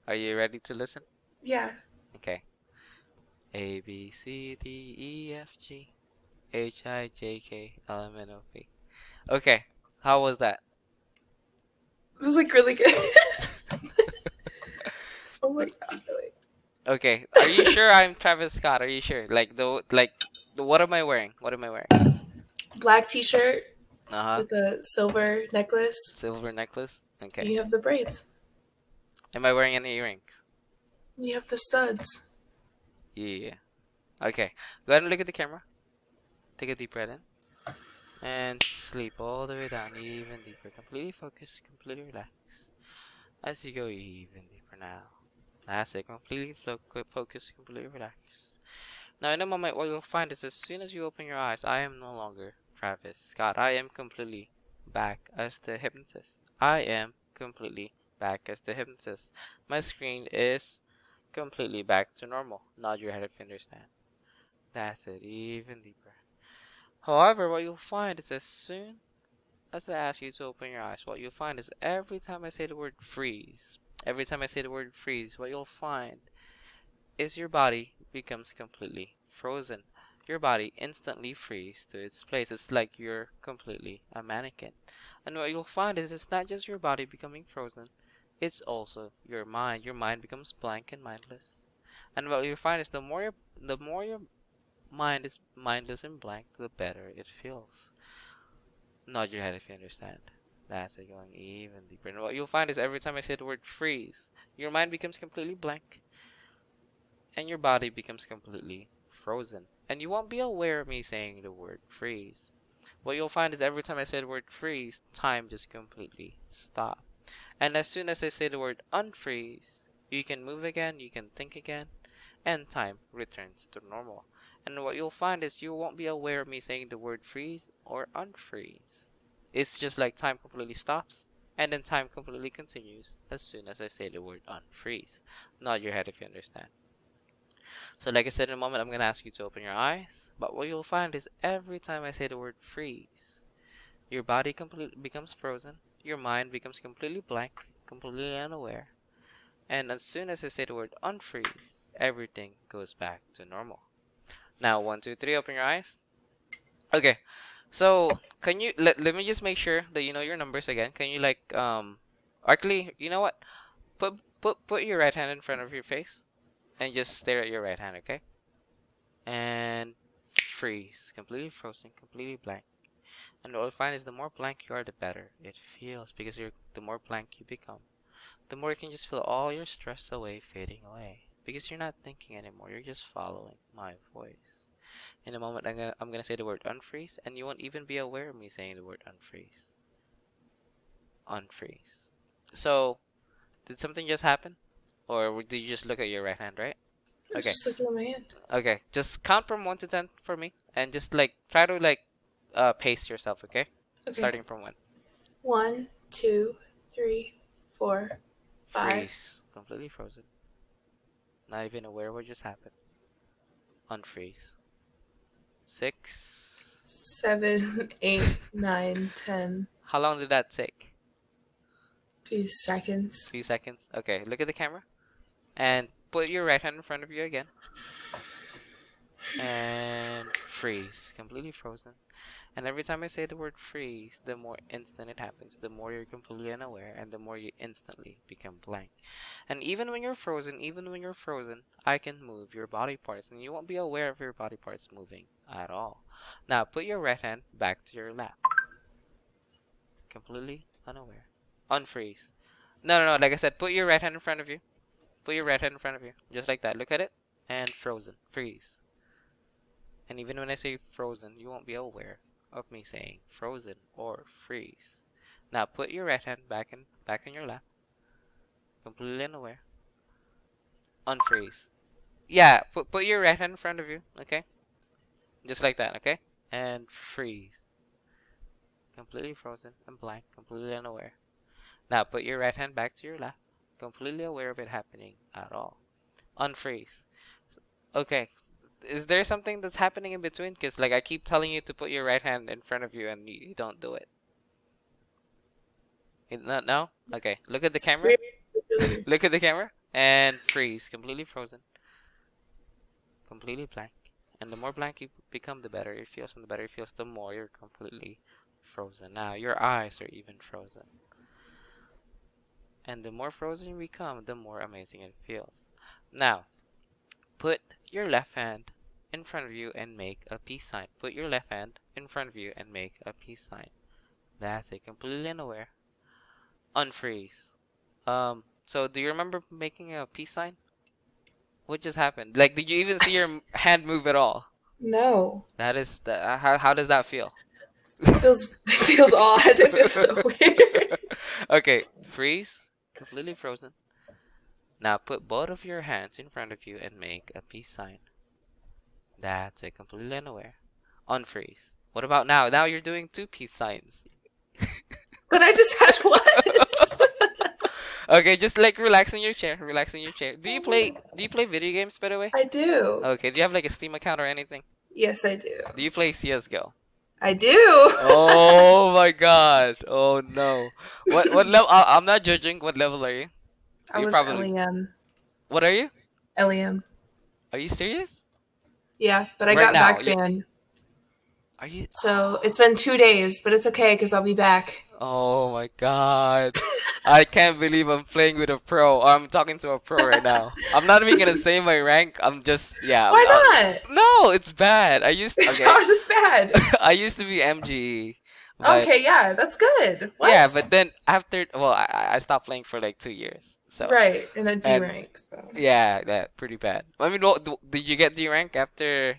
Are you ready to listen? Yeah. Okay. A B C D E F G H I J K L M N O P. Okay. How was that? It was like really good. Oh my god. Okay. Are you sure I'm Travis Scott? Are you sure? What am I wearing? What am I wearing? Black t-shirt Uh-huh. with a silver necklace. Silver necklace? Okay. You have the braids. Am I wearing any earrings? You have the studs. Yeah. Okay. Go ahead and look at the camera. Take a deep breath in. And sleep all the way down, even deeper. Completely focus, completely relax. As you go even deeper now. That's it. Completely focus, completely relax. Now, in a moment, what you'll find is as soon as you open your eyes, I am no longer Travis Scott. I am completely back as the hypnotist. I am completely back as the hypnotist. My screen is completely back to normal. Nod your head if you understand. That's it. Even deeper. However, what you'll find is as soon as I ask you to open your eyes, what you'll find is every time I say the word freeze, what you'll find is your body becomes completely frozen. Your body instantly freezes to its place. It's like you're completely a mannequin. And what you'll find is it's not just your body becoming frozen, it's also your mind. Your mind becomes blank and mindless. And what you'll find is the more your mind is mindless and blank, the better it feels. Nod your head if you understand. That's it, going even deeper. And what you'll find is every time I say the word freeze, your mind becomes completely blank and your body becomes completely frozen. And you won't be aware of me saying the word freeze. What you'll find is every time I say the word freeze, time just completely stops. And as soon as I say the word unfreeze, you can move again, you can think again, and time returns to normal. And what you'll find is you won't be aware of me saying the word freeze or unfreeze. It's just like time completely stops, and then time completely continues as soon as I say the word unfreeze. Nod your head if you understand. So like I said in a moment, I'm going to ask you to open your eyes. But what you'll find is every time I say the word freeze, your body completely becomes frozen. Your mind becomes completely blank, completely unaware. And as soon as I say the word unfreeze, everything goes back to normal. Now, 1, 2, 3, open your eyes. Okay, so can you let me just make sure that you know your numbers again. Can you actually, you know what? Put your right hand in front of your face and just stare at your right hand, okay? And freeze, completely frozen, completely blank. And what you'll find is the more blank you are, the better it feels, because the more blank you become, the more you can just feel all your stress away, fading away. Because you're not thinking anymore, you're just following my voice. In a moment, I'm gonna say the word unfreeze, and you won't even be aware of me saying the word unfreeze. Unfreeze. So, did something just happen? Or did you just look at your right hand, right? Okay. Just looking at my hand. Okay, just count from 1 to 10 for me, and just try to pace yourself, okay? Starting from 1. 1, 2, 3, 4, 5. Freeze. Completely frozen. Not even aware what just happened. Unfreeze. 6. 7, 8, 9, 10. How long did that take? Few seconds. Few seconds. Okay, look at the camera. And put your right hand in front of you again. And freeze. Completely frozen. And every time I say the word freeze, the more instant it happens. The more you're completely unaware, and the more you instantly become blank. And even when you're frozen, I can move your body parts, and you won't be aware of your body parts moving at all. Now, put your right hand back to your lap. Completely unaware. Unfreeze. No, like I said, put your right hand in front of you. Put your right hand in front of you. Just like that. Look at it. And frozen. Freeze. And even when I say frozen, you won't be aware of me saying frozen or freeze. Now put your right hand back in your lap. Completely unaware. Unfreeze. Yeah, put your right hand in front of you, okay? Just like that, okay? And freeze. Completely frozen and blank, completely unaware. Now put your right hand back to your lap. Completely aware of it happening at all. Unfreeze. Okay. Is there something that's happening in between? Because like I keep telling you to put your right hand in front of you and you don't do it. No? Okay. Look at the camera. Look at the camera. And freeze. Completely frozen. Completely blank. And the more blank you become, the better it feels. And the better it feels, the more you're completely frozen. Now, your eyes are even frozen. And the more frozen you become, the more amazing it feels. Now, put your left hand in front of you and make a peace sign. Put your left hand in front of you and make a peace sign. That's it. Completely unaware. Unfreeze. So do you remember making a peace sign? What just happened? Like, did you even see your hand move at all? No. That is the how does that feel? It feels odd. It feels so weird. Okay, freeze. Completely frozen. Now put both of your hands in front of you and make a peace sign. That's it. Completely unaware. Unfreeze. What about now? Now you're doing two peace signs. But I just had one. Okay, just like relax in your chair. Relax in your chair. Do you play video games, by the way? I do. Okay, do you have like a Steam account or anything? Yes, I do. Do you play CS:GO? I do. Oh my god. Oh no. What level? I'm not judging. What level are you? I was LEM. What are you? LEM. Are you serious? Yeah, but I got back banned. Are you? So it's been 2 days, but it's okay because I'll be back. Oh my god. I can't believe I'm playing with a pro. I'm talking to a pro right now. I'm not even gonna say my rank. I'm just Why not? No, it's bad. How is it bad? I used to be MGE. Okay, yeah, that's good. What? Yeah, but then after, well, I stopped playing for like 2 years. So right, and then D rank. So. Yeah, pretty bad. I mean, did you get D rank after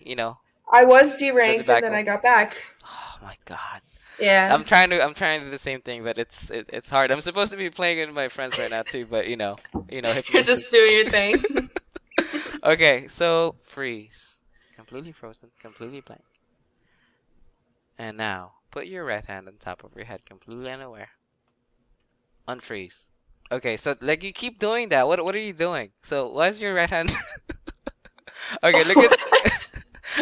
I was D ranked and then I got back. Oh my god. Yeah. I'm trying to do the same thing, but it's hard. I'm supposed to be playing with my friends right now too, but Hypnosis. You're just doing your thing. Okay, so freeze. Completely frozen, completely blank. And now, put your right hand on top of your head, completely unaware. Unfreeze. Okay, so like you keep doing that. What are you doing? So why is your right hand? Okay,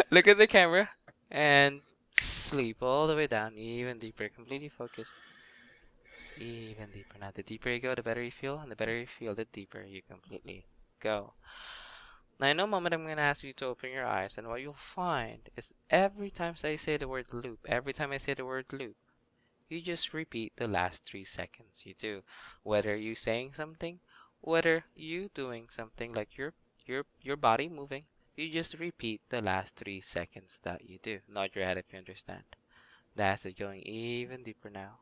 look at the camera and sleep all the way down, even deeper, completely focus. Even deeper. Now, the deeper you go, the better you feel, and the better you feel, the deeper you completely go. Now, in a moment, I'm going to ask you to open your eyes, and what you'll find is every time I say the word loop, you just repeat the last 3 seconds you do. Whether you saying something, whether you doing something like your body moving, you just repeat the last 3 seconds that you do. Nod your head if you understand. That's it, going even deeper now.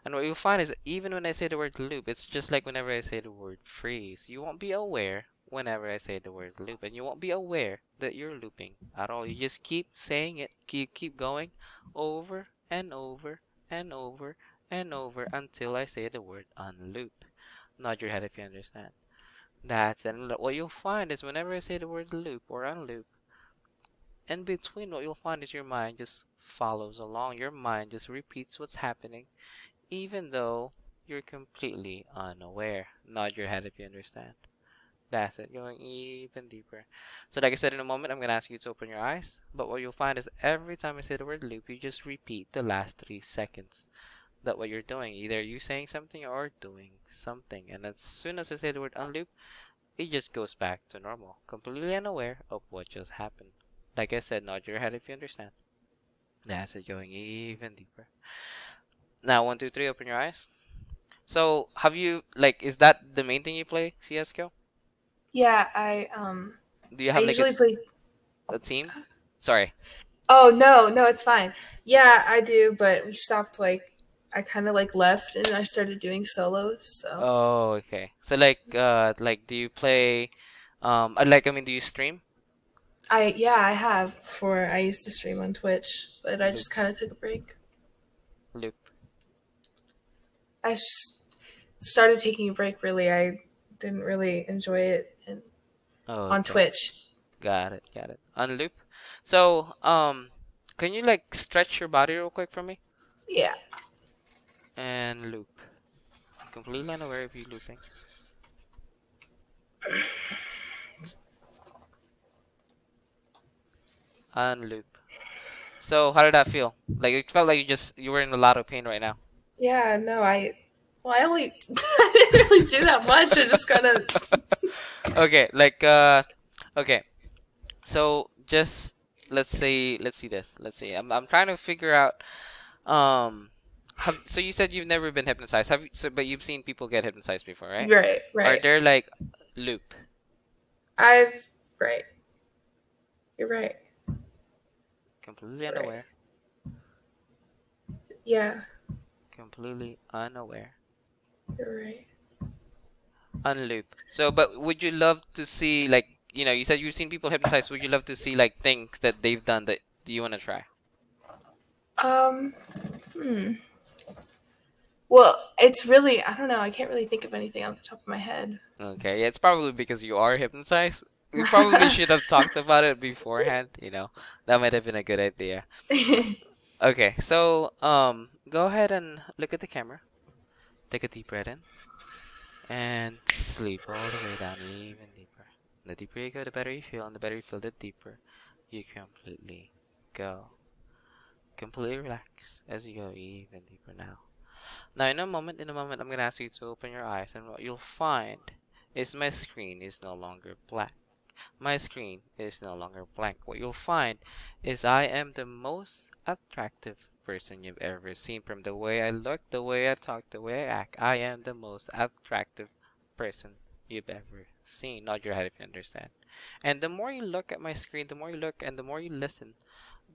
And what you'll find is even when I say the word loop, it's just like whenever I say the word freeze. You won't be aware whenever I say the word loop, and you won't be aware that you're looping at all. You just keep saying it, keep going over and over and over and over until I say the word unloop. Nod your head if you understand. That's it. And what you'll find is whenever I say the word loop or unloop, in between, what you'll find is your mind just follows along. Your mind just repeats what's happening, even though you're completely unaware. Nod your head if you understand. That's it, going even deeper. So like I said, in a moment, I'm going to ask you to open your eyes. But what you'll find is every time I say the word loop, you just repeat the last 3 seconds. That what you're doing. Either you saying something or doing something. And as soon as I say the word unloop, it just goes back to normal, completely unaware of what just happened. Like I said, nod your head if you understand. That's it, going even deeper. Now, 1, 2, 3, open your eyes. So, have you, like, is that the main thing you play, CSGO? Yeah, Do you I have like usually play a team? Sorry. Oh, no, it's fine. Yeah, I do, but we stopped, like, I kind of, like, left, and I started doing solos, so. Oh, okay. So, like, do you play, like, I mean, do you stream? Yeah, I have before. I used to stream on Twitch, but I Loop. just kind of took a break. Loop. I started taking a break, really. I didn't really enjoy it on Twitch. Got it, got it. On loop. So, can you like stretch your body real quick for me? Yeah. And loop. Completely unaware of you looping. Unloop. So, how did that feel? Like, it felt like you were in a lot of pain right now. Yeah, no, I didn't really do that much. I just kind of. Okay, okay. So, just let's see this. Let's see. I'm trying to figure out. So you said you've never been hypnotized. Have you? So, but you've seen people get hypnotized before, right? Right. Are there like loop? Right. You're right. Completely unaware. Yeah. Completely unaware. You're right. Unloop. So, but would you love to see, like, you said you've seen people hypnotized. Would you love to see, like, things that they've done that you want to try? Well, it's really, I don't know. I can't really think of anything off the top of my head. Okay, yeah, it's probably because you are hypnotized. We probably should have talked about it beforehand, That might have been a good idea. Okay, so, go ahead and look at the camera. Take a deep breath in. And sleep all the way down even deeper. The deeper you go, the better you feel, and the better you feel, the deeper you completely go. Completely relax as you go even deeper now. Now, in a moment, I'm gonna ask you to open your eyes, and what you'll find is my screen is no longer black. My screen is no longer blank. What you'll find is I am the most attractive person you've ever seen. From the way I look, the way I talk, the way I act, I am the most attractive person you've ever seen. Nod your head if you understand. And the more you look at my screen, the more you look and the more you listen,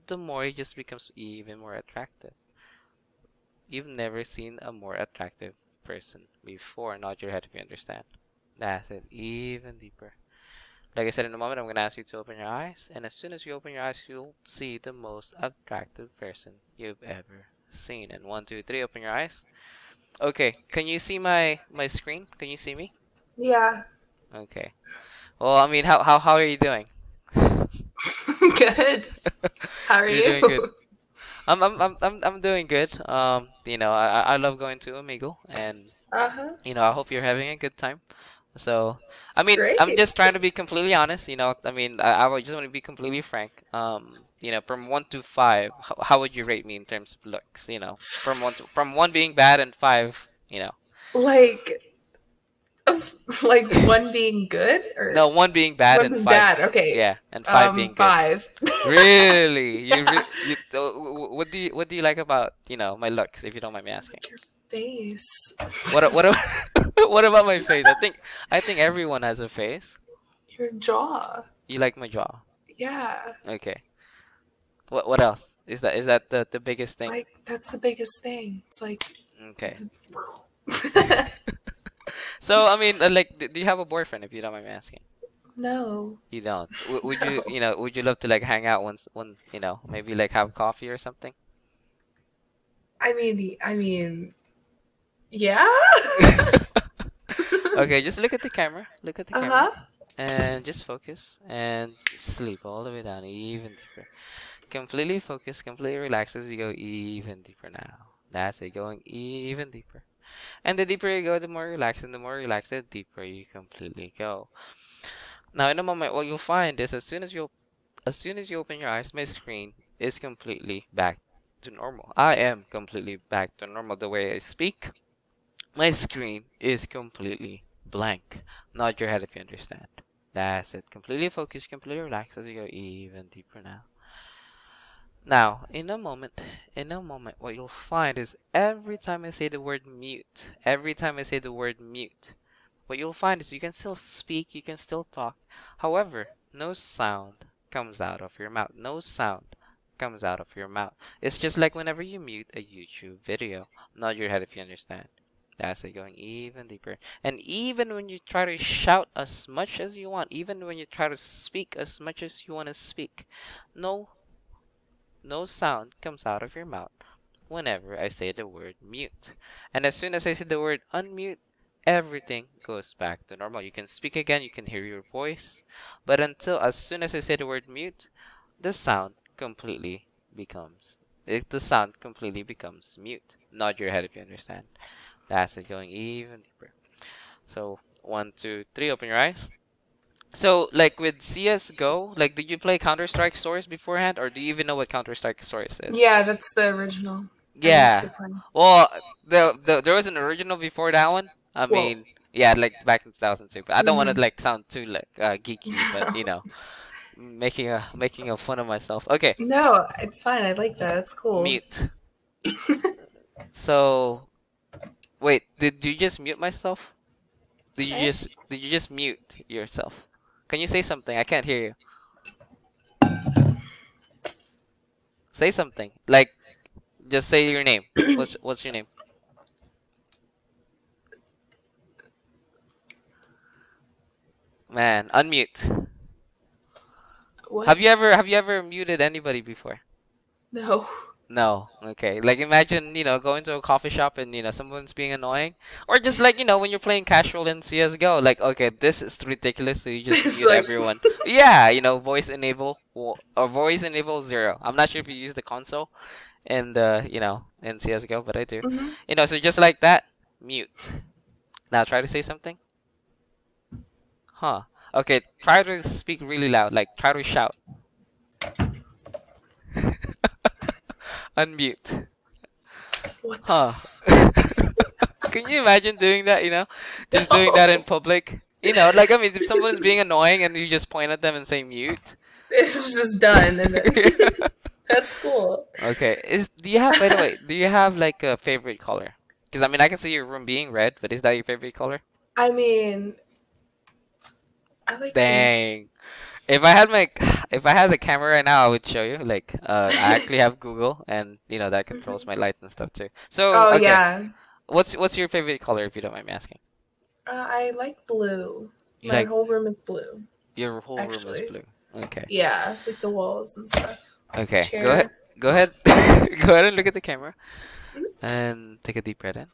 the more it just becomes even more attractive. You've never seen a more attractive person before. Nod your head if you understand. That's it. Even deeper. Like I said, in a moment, I'm going to ask you to open your eyes. And as soon as you open your eyes, you'll see the most attractive person you've ever seen. And 1, 2, 3, open your eyes. Okay, can you see my screen? Can you see me? Yeah. Okay. Well, I mean, how are you doing? Good. How are you? Doing good. I'm doing good. I love going to Omegle, and I hope you're having a good time. So, I mean, great. I'm just trying to be completely honest. I mean, I would just want to be completely frank. From 1 to 5, how would you rate me in terms of looks? From 1 being bad and 5, Like 1 being good, or no, 1 being bad and 5 bad. Okay. Yeah, and 5 being good. 5. Really? Yeah. What do you like about my looks, if you don't mind me asking? Your face. What about my face? I think everyone has a face. Your jaw. You like my jaw? Yeah. Okay. What else? Is that the biggest thing? Like, that's the biggest thing. It's like. Okay. So, I mean, do you have a boyfriend, if you don't mind me asking? No. You don't. Would you, would you love to like hang out once, maybe like have coffee or something? I mean, yeah. Okay, just look at the camera. Look at the camera. And just focus and sleep all the way down even deeper. Completely focus, completely relax as you go even deeper now. That's it, going even deeper. And the deeper you go, the more relaxed, and the more relaxed, the deeper you completely go. Now, in a moment, what you'll find is as soon as you open your eyes, my screen is completely back to normal. I am completely back to normal. The way I speak, my screen is completely blank. Nod your head if you understand. That's it. Completely focus, completely relax as you go even deeper now. Now, in a moment, what you'll find is every time I say the word mute, what you'll find is you can still speak, you can still talk. However, no sound comes out of your mouth. No sound comes out of your mouth. It's just like whenever you mute a YouTube video. Nod your head if you understand. That's it, going even deeper. And even when you try to shout as much as you want, even when you try to speak as much as you want to speak, no sound comes out of your mouth whenever I say the word mute. And as soon as I say the word unmute, everything goes back to normal. You can speak again, you can hear your voice, but as soon as I say the word mute, the sound completely becomes mute. Nod your head if you understand. That's it, going even deeper. So 1, 2, 3, open your eyes. So, like with CS:GO, like did you play Counter-Strike Source beforehand, or do you even know what Counter-Strike Source is? Yeah, that's the original. Yeah. Well, there was an original before that one. I mean, yeah, like back in 2002. But I don't want to like sound too like geeky, but you know, making a fun of myself. Okay. No, it's fine. I like that. It's cool. Mute. So, wait, did you just mute myself? Did you just mute yourself? Can you say something? I can't hear you. Say something. Like just say your name. What's your name? Man, unmute. What? Have you ever muted anybody before? No. No. Okay. Like imagine, going to a coffee shop and someone's being annoying, or just like when you're playing casual in CS:GO, like okay, this is ridiculous, so you just mute everyone. Yeah, voice enable or voice enable 0. I'm not sure if you use the console in in CS:GO, but I do. So just like that, mute. Now try to say something. Huh. Okay, try to speak really loud, like try to shout. Unmute. What? Huh. Can you imagine doing that, Just doing that in public? Like, I mean, if someone's being annoying and you just point at them and say mute. It's just done. And then that's cool. Okay. By the way, do you have like a favorite color? Because, I mean, I can see your room being red, but is that your favorite color? I mean, I like Dang. If I had the camera right now, I would show you. Like, I actually have Google, and that controls my lights and stuff too. So, okay. Yeah. What's your favorite color, if you don't mind me asking? I like blue. My whole room is blue. Your whole room is blue. Okay. Yeah, like the walls and stuff. Okay. Chair. Go ahead. Go ahead and look at the camera, and take a deep breath in,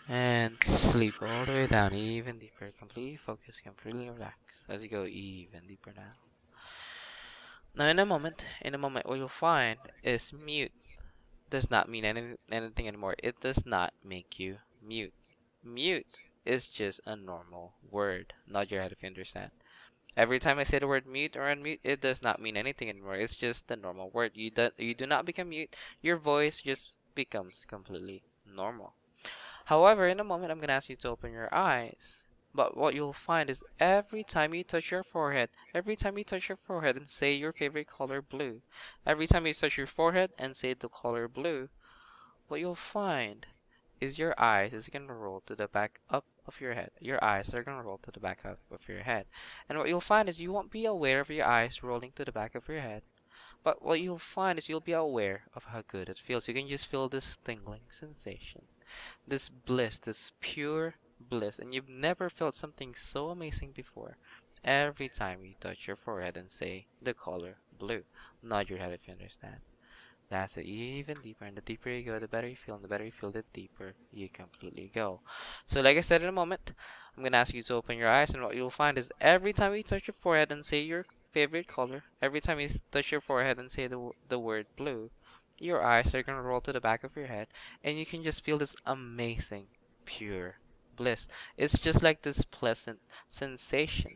and sleep all the way down, even deeper. Completely focus, completely relax as you go even deeper now. Now, in a moment, what you'll find is mute does not mean anything anymore. It does not make you mute. Mute is just a normal word. Nod your head if you understand. Every time I say the word mute or unmute, it does not mean anything anymore. It's just a normal word. You do not become mute. Your voice just becomes completely normal. However, in a moment, I'm going to ask you to open your eyes. But what you'll find is every time you touch your forehead and say your favorite color blue, every time you touch your forehead and say the color blue, what you'll find is your eyes is going to roll to the back up of your head. Your eyes are going to roll to the back up of your head. And what you'll find is you won't be aware of your eyes rolling to the back of your head. But what you'll find is you'll be aware of how good it feels. You can just feel this tingling sensation. This bliss, this pure bliss. And you've never felt something so amazing before. Every time you touch your forehead and say the color blue. Nod your head if you understand. That's it, even deeper, and the deeper you go, the better you feel, and the better you feel, the deeper you completely go. So like I said in a moment, I'm going to ask you to open your eyes, and what you'll find is every time you touch your forehead and say your favorite color, every time you touch your forehead and say the word blue, your eyes are going to roll to the back of your head, and you can just feel this amazing, pure bliss. It's just like this pleasant sensation.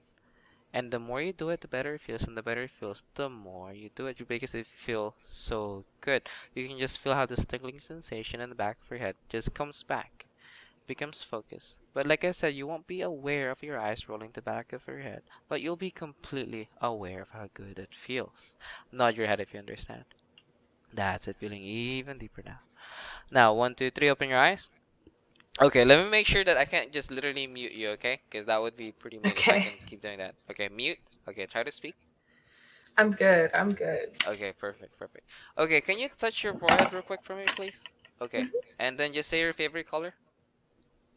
And the more you do it, the better it feels, and the better it feels, the more you do it, because it feels so good. You can just feel how this tingling sensation in the back of your head just comes back becomes focused. But like I said, you won't be aware of your eyes rolling to the back of your head, but you'll be completely aware of how good it feels. Nod your head if you understand. That's it, feeling even deeper now. Now, 1, 2, 3, open your eyes. Okay, let me make sure that I can't just literally mute you, okay? Because that would be pretty mean if I can keep doing that. Okay, mute. Okay, try to speak. I'm good. I'm good. Okay, perfect, perfect. Okay, can you touch your forehead real quick for me, please? Okay, and then just say your favorite color.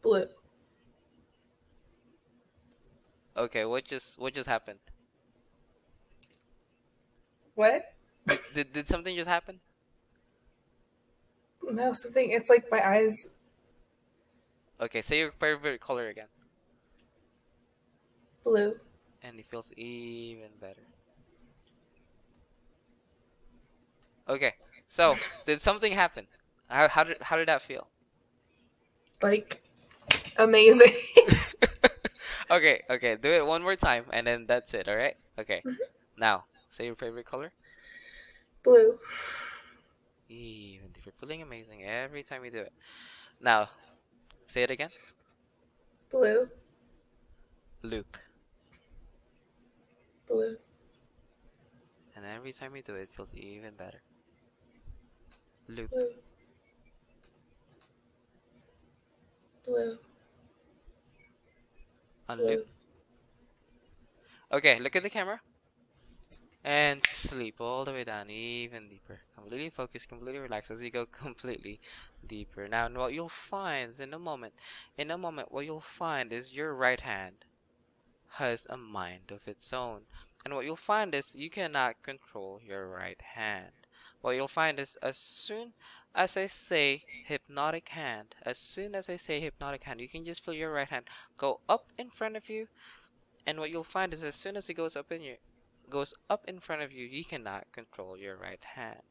Blue. Okay, what just happened? What? Did something just happen? No, something. It's like my eyes. Okay, say your favorite color again. Blue. And it feels even better. Okay, so did something happen? How did that feel? Like amazing. Okay, okay, do it one more time and then that's it, alright? Okay, now say your favorite color. Blue. Even if you're feeling amazing every time you do it. Now, say it again. Blue. Loop. Blue. And every time you do it, it feels even better. Loop. Blue. Blue. Unloop. Okay, look at the camera. And sleep all the way down, even deeper. Completely focused, completely relaxed as you go completely deeper. Now, what you'll find is in a moment, what you'll find is your right hand has a mind of its own. And what you'll find is you cannot control your right hand. What you'll find is as soon as I say hypnotic hand, you can just feel your right hand go up in front of you. And what you'll find is as soon as it goes up in front of you, you cannot control your right hand.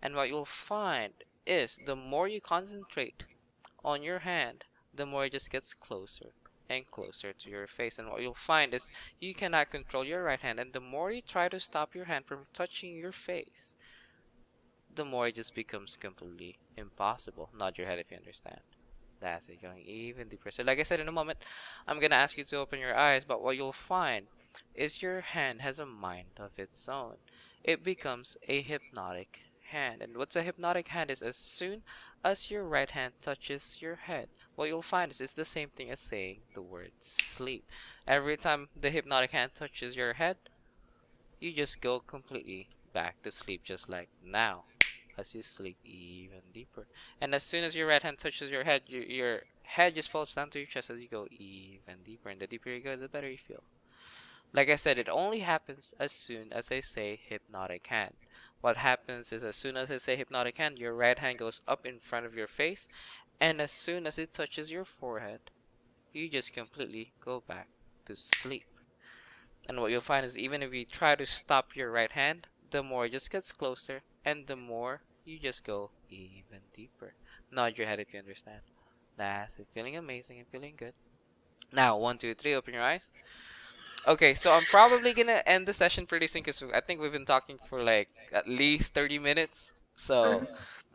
And what you'll find is the more you concentrate on your hand, the more it just gets closer and closer to your face. And what you'll find is you cannot control your right hand, and the more you try to stop your hand from touching your face, the more it just becomes completely impossible. Nod your head if you understand. That's it, going even deeper. So like I said, in a moment, I'm gonna ask you to open your eyes, but what you'll find is your hand has a mind of its own. It becomes a hypnotic hand. And what's a hypnotic hand is as soon as your right hand touches your head, what you'll find is it's the same thing as saying the word sleep. Every time the hypnotic hand touches your head, you just go completely back to sleep, just like now, as you sleep even deeper. And as soon as your right hand touches your head, your head just falls down to your chest as you go even deeper. And the deeper you go, the better you feel. Like I said, it only happens as soon as I say hypnotic hand. What happens is as soon as I say hypnotic hand, your right hand goes up in front of your face, and as soon as it touches your forehead, you just completely go back to sleep. And what you'll find is even if you try to stop your right hand, the more it just gets closer, and the more you just go even deeper. Nod your head if you understand. That's it. Feeling amazing and feeling good. Now, 1, 2, 3, open your eyes. Okay, so I'm probably gonna end the session pretty soon because I think we've been talking for like at least 30 minutes. So,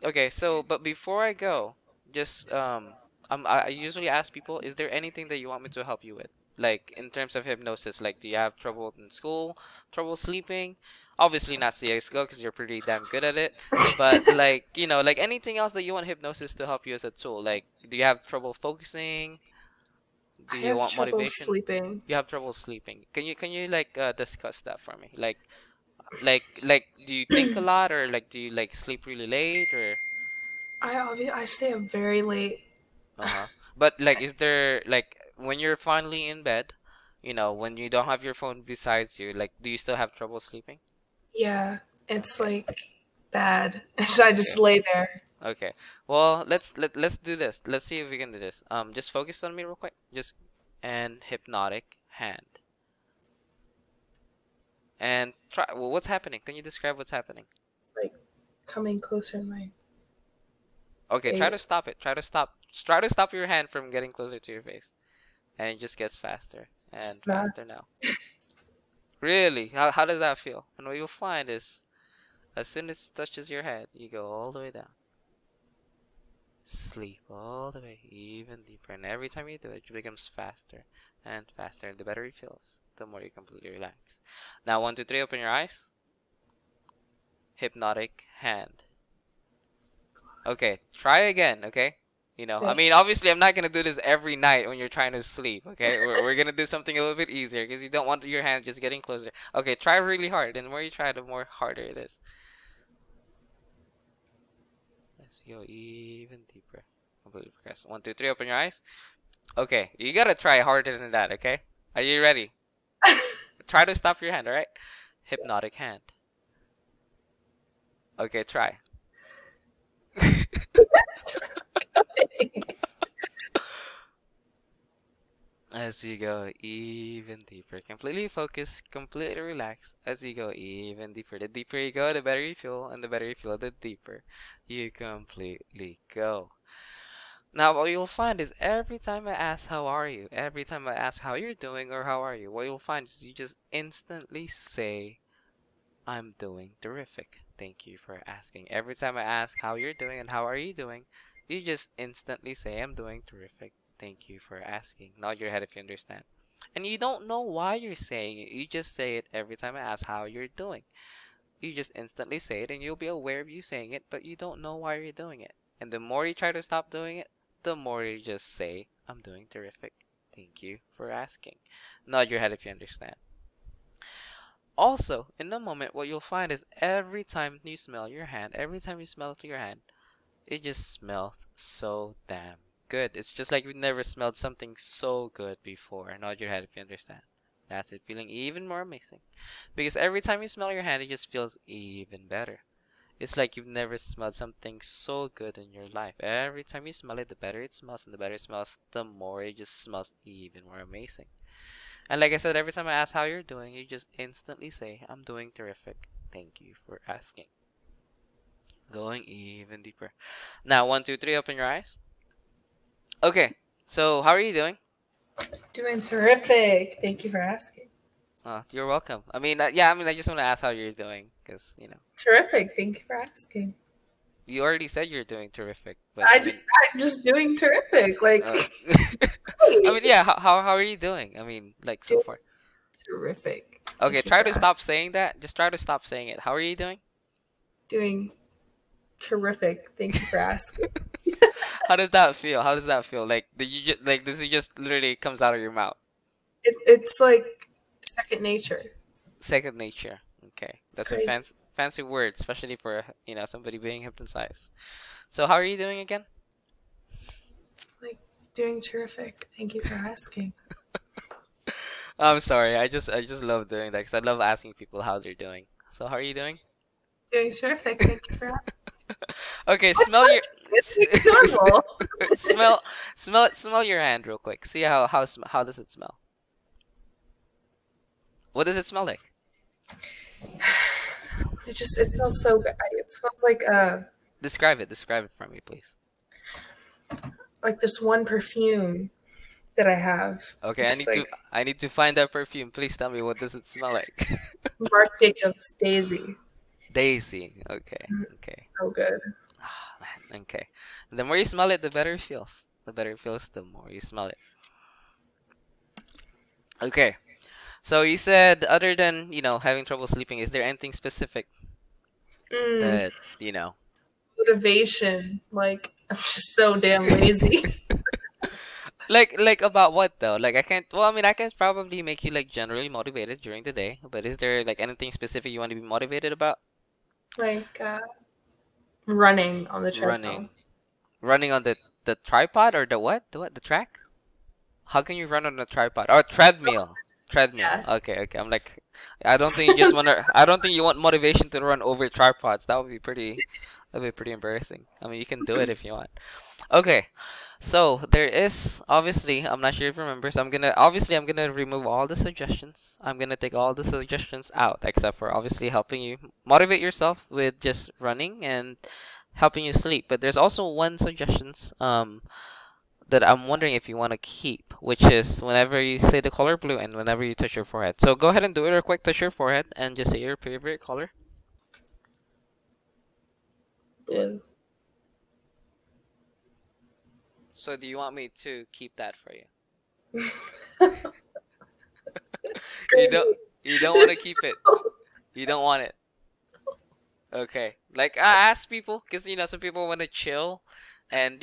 okay, so but before I go, just I usually ask people, is there anything that you want me to help you with? Like in terms of hypnosis, like do you have trouble in school, trouble sleeping? Obviously not CS:GO because you're pretty damn good at it. But like, you know, like anything else that you want hypnosis to help you as a tool. Like, do you have trouble focusing? Do I you have want trouble motivation? sleeping. You have trouble sleeping. Can you like discuss that for me? Do you think a lot or like do you like sleep really late or I stay up very late. uh-huh. But like is there like when you're finally in bed, you know, when you don't have your phone besides you, like do you still have trouble sleeping? Yeah, it's Okay. like bad. So I just Okay. lay there. Okay. Well, let's do this. Let's see if we can do this. Just focus on me real quick. Just and hypnotic hand. And try well, what's happening? Can you describe what's happening? It's like coming closer to my Okay, try to face. stop it. Try to stop your hand from getting closer to your face. And it just gets faster and It's not. faster now. Really? How does that feel? And what you'll find is as soon as it touches your head, you go all the way down. sleep all the way even deeper. And every time you do it, it becomes faster and faster. The better it feels, the more you completely relax. Now, 1, 2, 3, open your eyes. Hypnotic Hand. Okay, try again, okay? You know, I mean, obviously, I'm not gonna do this every night when you're trying to sleep, okay? We're gonna do something a little bit easier because you don't want your hand just getting closer. Okay, try really hard, and the more you try, the more harder it is. Let's go even deeper. Completely progress. 1, 2, 3, open your eyes. Okay, you gotta try harder than that, okay? Are you ready? Try to stop your hand, alright? Hypnotic Hand. Okay, try. As you go even deeper, completely focus, completely relax. As you go even deeper, the deeper you go, the better you feel, and the better you feel, the deeper you completely go. Now, what you'll find is every time I ask how are you, every time I ask how you're doing or how are you, what you'll find is you just instantly say, I'm doing terrific. Thank you for asking. Every time I ask how you're doing and how are you doing, you just instantly say, I'm doing terrific. Thank you for asking. Nod your head if you understand. And you don't know why you're saying it. You just say it every time I ask how you're doing. You just instantly say it and you'll be aware of you saying it, but you don't know why you're doing it. And the more you try to stop doing it, the more you just say, I'm doing terrific. Thank you for asking. Nod your head if you understand. Also, in the moment, what you'll find is every time you smell your hand, every time you smell to your hand, it just smells so damn good. It's just like you've never smelled something so good before. Nod your head if you understand. That's it, feeling even more amazing. Because every time you smell your hand, it just feels even better. It's like you've never smelled something so good in your life. Every time you smell it, the better it smells, and the better it smells, the more it just smells even more amazing. And like I said, every time I ask how you're doing, you just instantly say, I'm doing terrific. Thank you for asking. Going even deeper. Now, 1, 2, 3, open your eyes. Okay, so how are you doing? Doing terrific. Thank you for asking. You're welcome. I mean, yeah, I just want to ask how you're doing, because, you know. Terrific. Thank you for asking. You already said you're doing terrific, but I'm just doing terrific. Like, I mean, yeah. How are you doing? I mean, like so far. Terrific. Okay, try to stop saying that. Just try to stop saying it. How are you doing? Doing terrific. Thank you for asking. How does that feel? How does that feel? Like, this just literally comes out of your mouth. It's like second nature. Second nature. Okay, that's a fancy word, especially for somebody being hypnotized. So how are you doing again? Like, doing terrific. Thank you for asking. I'm sorry. I just love doing that because I love asking people how they're doing. So how are you doing? Doing terrific. Thank you for asking. Okay, smell your smell your hand real quick. See how does it smell? What does it smell like? It smells so good. It smells like Describe it for me, please. Like this one perfume that I have. Okay, I need to find that perfume. Please tell me, what does it smell like? Marc Jacobs Daisy. Daisy. Okay. Okay. So good. Oh, man. Okay. The more you smell it, the better it feels. The better it feels, the more you smell it. Okay. So you said, other than having trouble sleeping, is there anything specific that motivation? Like, I'm just so damn lazy. Like about what though? Like I can't. Well, I mean, I can probably make you like generally motivated during the day, but is there like anything specific you want to be motivated about? Like running on the treadmill. Running on the tripod or the what? The track? How can you run on a tripod? Oh, treadmill. Treadmill. Yeah. Okay. I'm like, I don't think you want motivation to run over tripods. That'd be pretty embarrassing. I mean, you can do it if you want. Okay. So there is obviously, I'm not sure if you remember, so I'm gonna remove all the suggestions. I'm gonna take all the suggestions out, except for obviously helping you motivate yourself with just running and helping you sleep. But there's also one suggestions that I'm wondering if you want to keep, which is whenever you say the color blue and whenever you touch your forehead. So go ahead and do it real quick. Touch your forehead and just say your favorite color. Blue. So do you want me to keep that for you? You don't want to keep it. You don't want it. Okay. Like I ask people, cause some people want to chill, and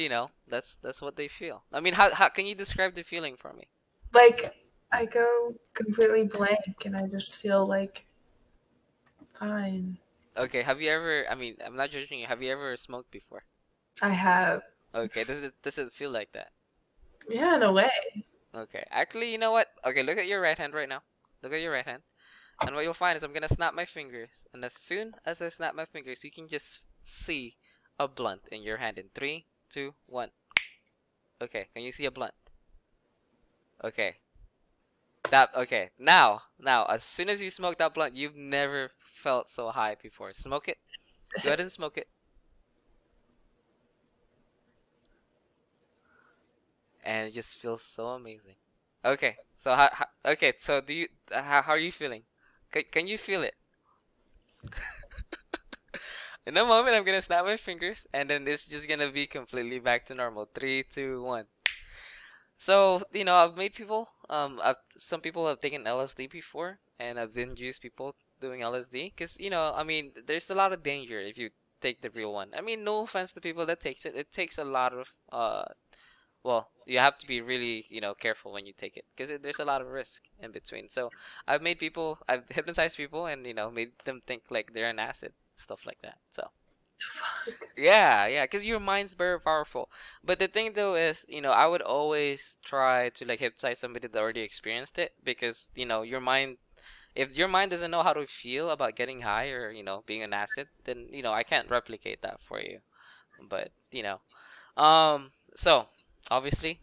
that's what they feel. I mean, how can you describe the feeling for me? Like I go completely blank and I just feel like fine. Okay. Have you ever? I mean, I'm not judging you. Have you ever smoked before? I have. Okay. Does it feel like that? Yeah, in a way. Okay. Actually, you know what? Okay. Look at your right hand right now. Look at your right hand. And what you'll find is I'm gonna snap my fingers, and as soon as I snap my fingers, you can just see a blunt in your hand in 3, 2, 1. Okay, can you see a blunt? Okay. Okay. Now, as soon as you smoke that blunt, you've never felt so high before. Smoke it. Go ahead and smoke it. And it just feels so amazing. Okay. So okay, so how are you feeling? Can you feel it? In a moment, I'm gonna snap my fingers, and then it's just gonna be completely back to normal. 3, 2, 1. So, I've made people, some people have taken LSD before, and I've induced people doing LSD, because, I mean, there's a lot of danger if you take the real one. I mean, no offense to people that takes it. It takes a lot of, well, you have to be really, careful when you take it, because there's a lot of risk in between. So, I've hypnotized people, and, made them think like they're on acid, stuff like that. So. Yeah, because your mind's very powerful. But the thing though is, I would always try to like hypnotize somebody that already experienced it because, your mind, if your mind doesn't know how to feel about getting high or, being an acid, then, I can't replicate that for you. But, so obviously,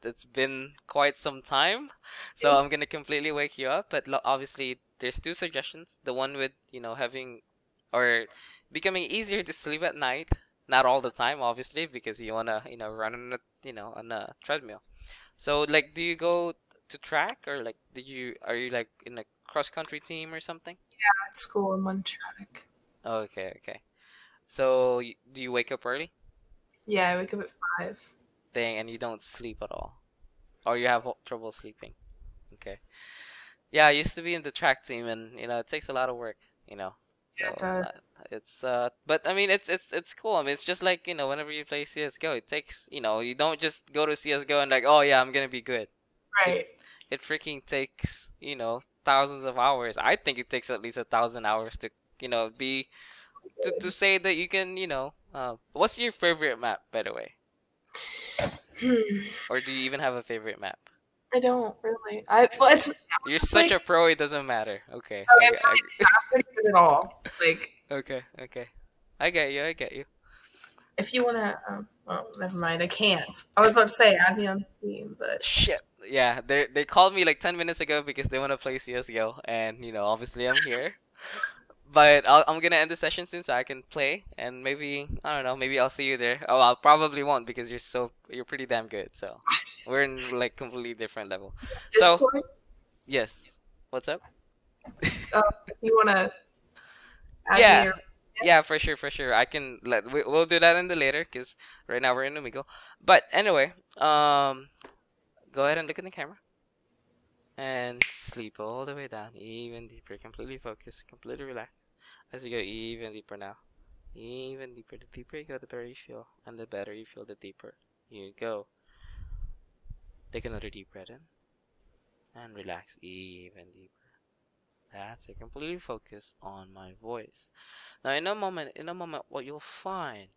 it's been quite some time, so I'm gonna completely wake you up. But obviously, there's two suggestions. The one with having or becoming easier to sleep at night, not all the time, obviously, because you wanna run on a treadmill. So like, do you go to track or like are you like in a cross country team or something? Yeah, at school I'm on track. Okay. So do you wake up early? Yeah, I wake up at 5. Dang, and you don't sleep at all. Or you have trouble sleeping. Okay. Yeah, I used to be in the track team and it takes a lot of work, Yeah, it So does. it's but I mean it's cool. I mean it's just like, whenever you play CS:GO, it takes, you don't just go to CS:GO and like, "Oh yeah, I'm gonna be good." It Right. it freaking takes, thousands of hours. I think it takes at least 1,000 hours to, be to say that you can, what's your favorite map, by the way? Or do you even have a favorite map? I don't really. Well, it's You're such a pro, it doesn't matter. Okay. I'm pretty good at all. Like, Okay. I get you. if you wanna, well, never mind. I can't. I was about to say add me on Steam, but Shit. Yeah, they called me like 10 minutes ago because they want to play CS:GO, and obviously I'm here. But I'm gonna end the session soon so I can play, and maybe I don't know, maybe I'll see you there. Oh, I probably won't because you're pretty damn good. So we're in like completely different level. So Discord. yes, what's up? If you wanna add me, Yeah, or yeah, for sure. I can we'll do that in the later because right now we're in Omegle. But anyway, go ahead and look at the camera and sleep all the way down, even deeper. Completely focused, completely relaxed. As you go even deeper now, even deeper. The deeper you go, the better you feel, and the better you feel, the deeper you go. Take another deep breath in and relax even deeper. That's it. Completely focus on my voice. Now, in a moment, what you'll find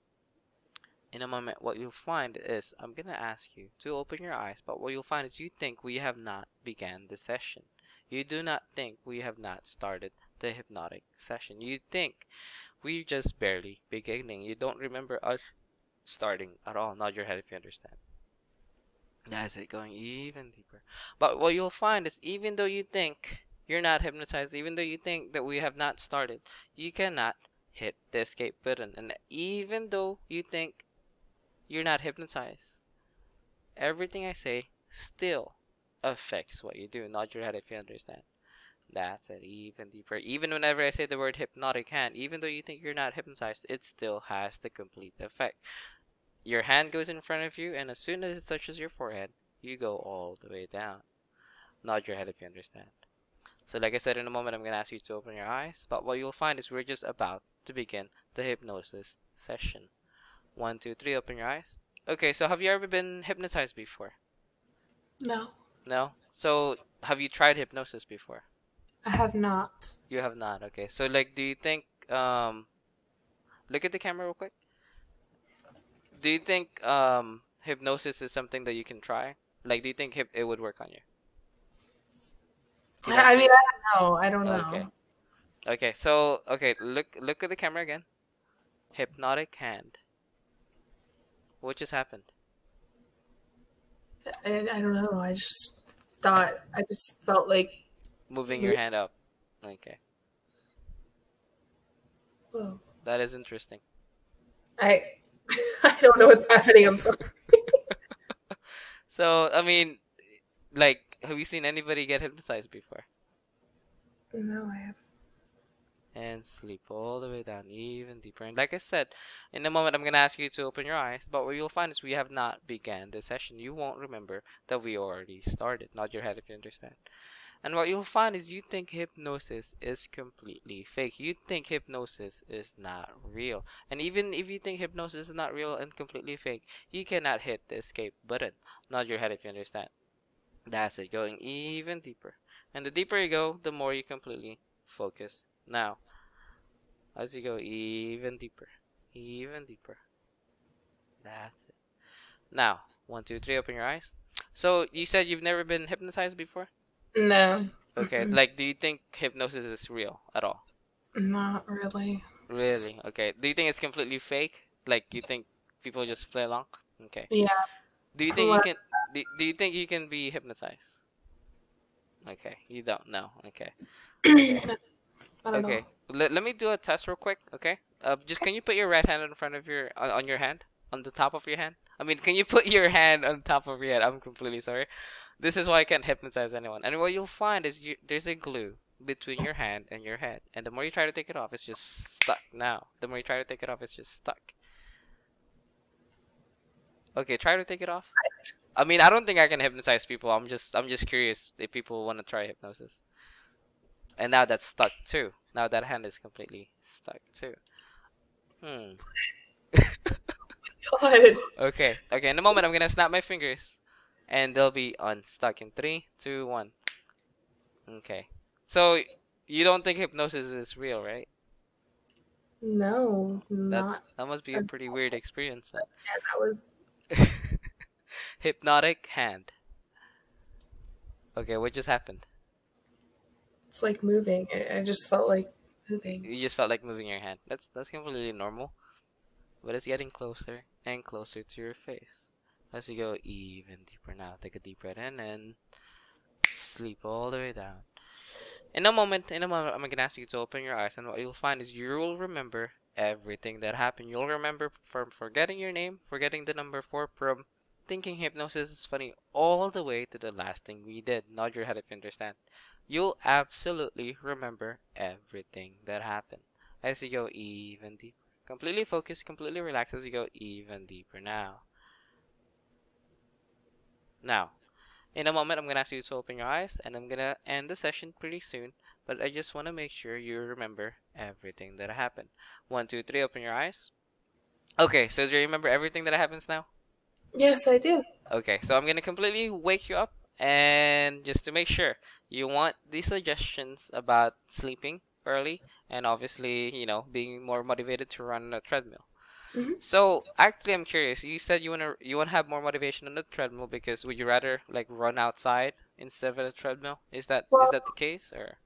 is I'm gonna ask you to open your eyes, but what you'll find is you think we have not began the session. You do not think we have not started the hypnotic session. You think we just barely beginning. You don't remember us starting at all. Nod your head if you understand. That's it, going even deeper. But what you'll find is even though you think you're not hypnotized, even though you think that we have not started, you cannot hit the escape button. And even though you think you're not hypnotized, everything I say still affects what you do. Nod your head if you understand. That's it, even deeper. Even whenever I say the word hypnotic hand, even though you think you're not hypnotized, it still has the complete effect. your hand goes in front of you, and as soon as it touches your forehead, you go all the way down. Nod your head if you understand. So like I said, in a moment, I'm going to ask you to open your eyes. But what you'll find is we're just about to begin the hypnosis session. 1, 2, 3, open your eyes. Okay, so have you ever been hypnotized before? No. No? So have you tried hypnosis before? I have not. You have not. Okay. So like, do you think look at the camera real quick. Do you think hypnosis is something that you can try? Like, do you think it would work on you? I mean, I don't know. I don't know. Okay. Okay. So okay, look at the camera again. Hypnotic Hand. What just happened? I don't know. I just felt like moving your hand up. Okay. Whoa. That is interesting. I don't know what's happening. I'm sorry. So, I mean, like, have you seen anybody get hypnotized before? No, I haven't. And sleep all the way down, even deeper. And like I said, in a moment, I'm going to ask you to open your eyes. But what you'll find is we have not began the session. You won't remember that we already started. Nod your head if you understand. And what you'll find is you think hypnosis is completely fake. You think hypnosis is not real. And even if you think hypnosis is not real and completely fake, you cannot hit the escape button. Nod your head if you understand. That's it, going even deeper. And the deeper you go, the more you completely focus. Now, as you go even deeper, even deeper. That's it. Now, 1, 2, 3, open your eyes. So, you said you've never been hypnotized before? No. Okay, like, do you think hypnosis is real at all? Not really. Really? Okay. Do you think it's completely fake? Like, you think people just play along? Okay. Yeah. Do you think you can? Do you think you can be hypnotized? Okay, you don't know. Okay. Okay. I don't know. Let me do a test real quick. Okay. Just can you put your right hand in front of your on your hand, on the top of your hand? I mean, can you put your hand on top of your head? I'm completely sorry. This is why I can't hypnotize anyone. And what you'll find is there's a glue between your hand and your head. And the more you try to take it off, it's just stuck now. The more you try to take it off, it's just stuck. Okay, try to take it off. I mean, I don't think I can hypnotize people. I'm just curious if people want to try hypnosis. And now that's stuck too. Now that hand is completely stuck too. God. Okay, in a moment I'm gonna snap my fingers and they'll be unstuck in 3, 2, 1. Okay. So you don't think hypnosis is real, right? No, not. That must be a pretty weird experience then. Yeah, that was Hypnotic Hand. Okay, what just happened? It's like moving. I just felt like moving. You just felt like moving your hand. That's completely normal. But it's getting closer and closer to your face. As you go even deeper now. Take a deep breath in and sleep all the way down. In a moment, I'm gonna ask you to open your eyes, and what you'll find is you'll remember everything that happened. You'll remember from forgetting your name, forgetting the number 4, from thinking hypnosis is funny, all the way to the last thing we did. Nod your head if you understand. You'll absolutely remember everything that happened as you go even deeper. Completely focused, completely relaxed as you go even deeper now. Now, in a moment, I'm going to ask you to open your eyes, and I'm going to end the session pretty soon, but I just want to make sure you remember everything that happened. 1, 2, 3, open your eyes. Okay, so do you remember everything that happens now? Yes, I do. Okay, so I'm going to completely wake you up, and just to make sure, you want these suggestions about sleeping early, and obviously, you know, being more motivated to run on a treadmill. So actually, I'm curious. You said you wanna have more motivation on the treadmill because would you rather like run outside instead of a treadmill? Is that the case, or?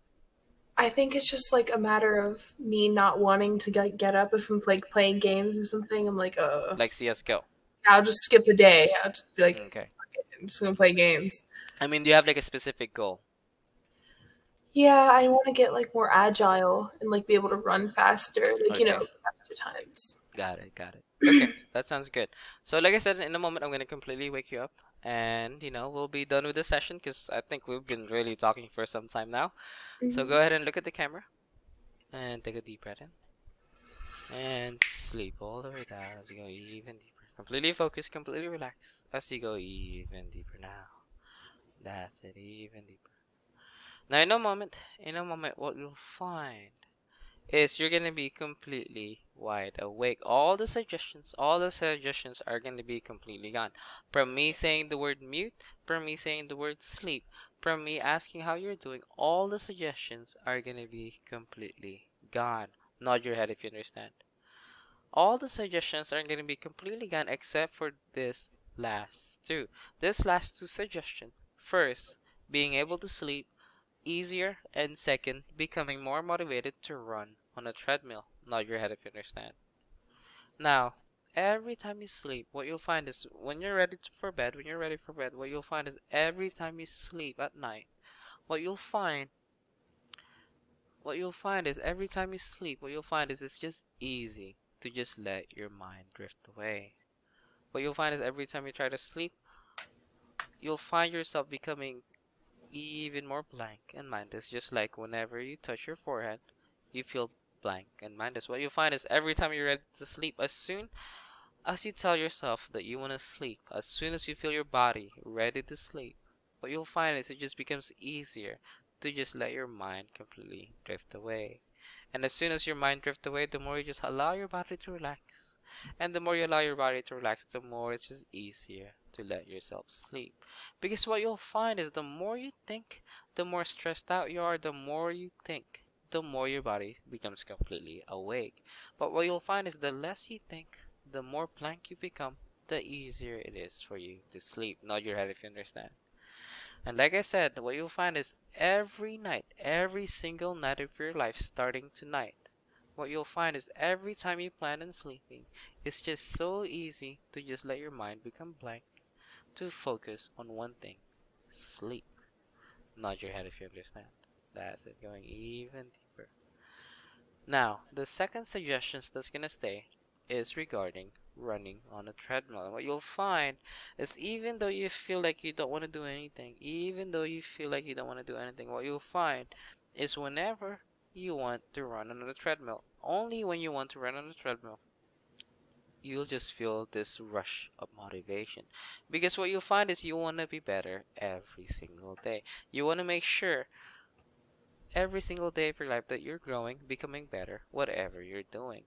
I think it's just like a matter of me not wanting to get up if I'm like playing games or something. I'm like, like CS:GO. I'll just skip a day. I'll just be like, okay, I'm just gonna play games. I mean, do you have like a specific goal? Yeah, I want to get like more agile and like be able to run faster, like you know, faster times. Got it. Okay, that sounds good. So like I said, in a moment I'm gonna completely wake you up, and you know we'll be done with the session because I think we've been really talking for some time now. So go ahead and look at the camera, and take a deep breath in, and sleep all the way down as you go even deeper. Completely focus, completely relax as you go even deeper now. That's it, even deeper. Now in a moment, what you'll find is you're gonna be completely wide awake. All the suggestions are gonna be completely gone. From me saying the word mute, from me saying the word sleep, from me asking how you're doing, all the suggestions are gonna be completely gone. Nod your head if you understand. All the suggestions are gonna be completely gone except for this last two. This last two suggestions. First, being able to sleep easier, and second, becoming more motivated to run on a treadmill. Nod your head if you understand. Now, every time you sleep, what you'll find is when you're ready for bed, what you'll find is every time you sleep at night, what you'll find is every time you sleep, what you'll find is it's just easy to just let your mind drift away. What you'll find is every time you try to sleep, you'll find yourself becoming even more blank and mindless, just like whenever you touch your forehead, you feel blank and mindless. What you'll find is every time you're ready to sleep, as soon as you tell yourself that you want to sleep, as soon as you feel your body ready to sleep, what you'll find is it just becomes easier to just let your mind completely drift away. And as soon as your mind drifts away, the more you just allow your body to relax. And the more you allow your body to relax, the more it's just easier to let yourself sleep. Because what you'll find is the more you think, the more stressed out you are, the more you think, the more your body becomes completely awake. But what you'll find is the less you think, the more blank you become, the easier it is for you to sleep. Nod your head if you understand. And like I said, what you'll find is every night, every single night of your life starting tonight, what you'll find is every time you plan on sleeping, it's just so easy to just let your mind become blank, to focus on one thing, sleep. Nod your head if you understand. That's it, going even deeper. Now, the second suggestion that's gonna stay is regarding running on a treadmill. And what you'll find is even though you feel like you don't want to do anything, what you'll find is whenever you want to run on a treadmill, only when you want to run on a treadmill, you'll just feel this rush of motivation. Because what you'll find is you want to be better every single day. You want to make sure every single day of your life that you're growing, becoming better, whatever you're doing.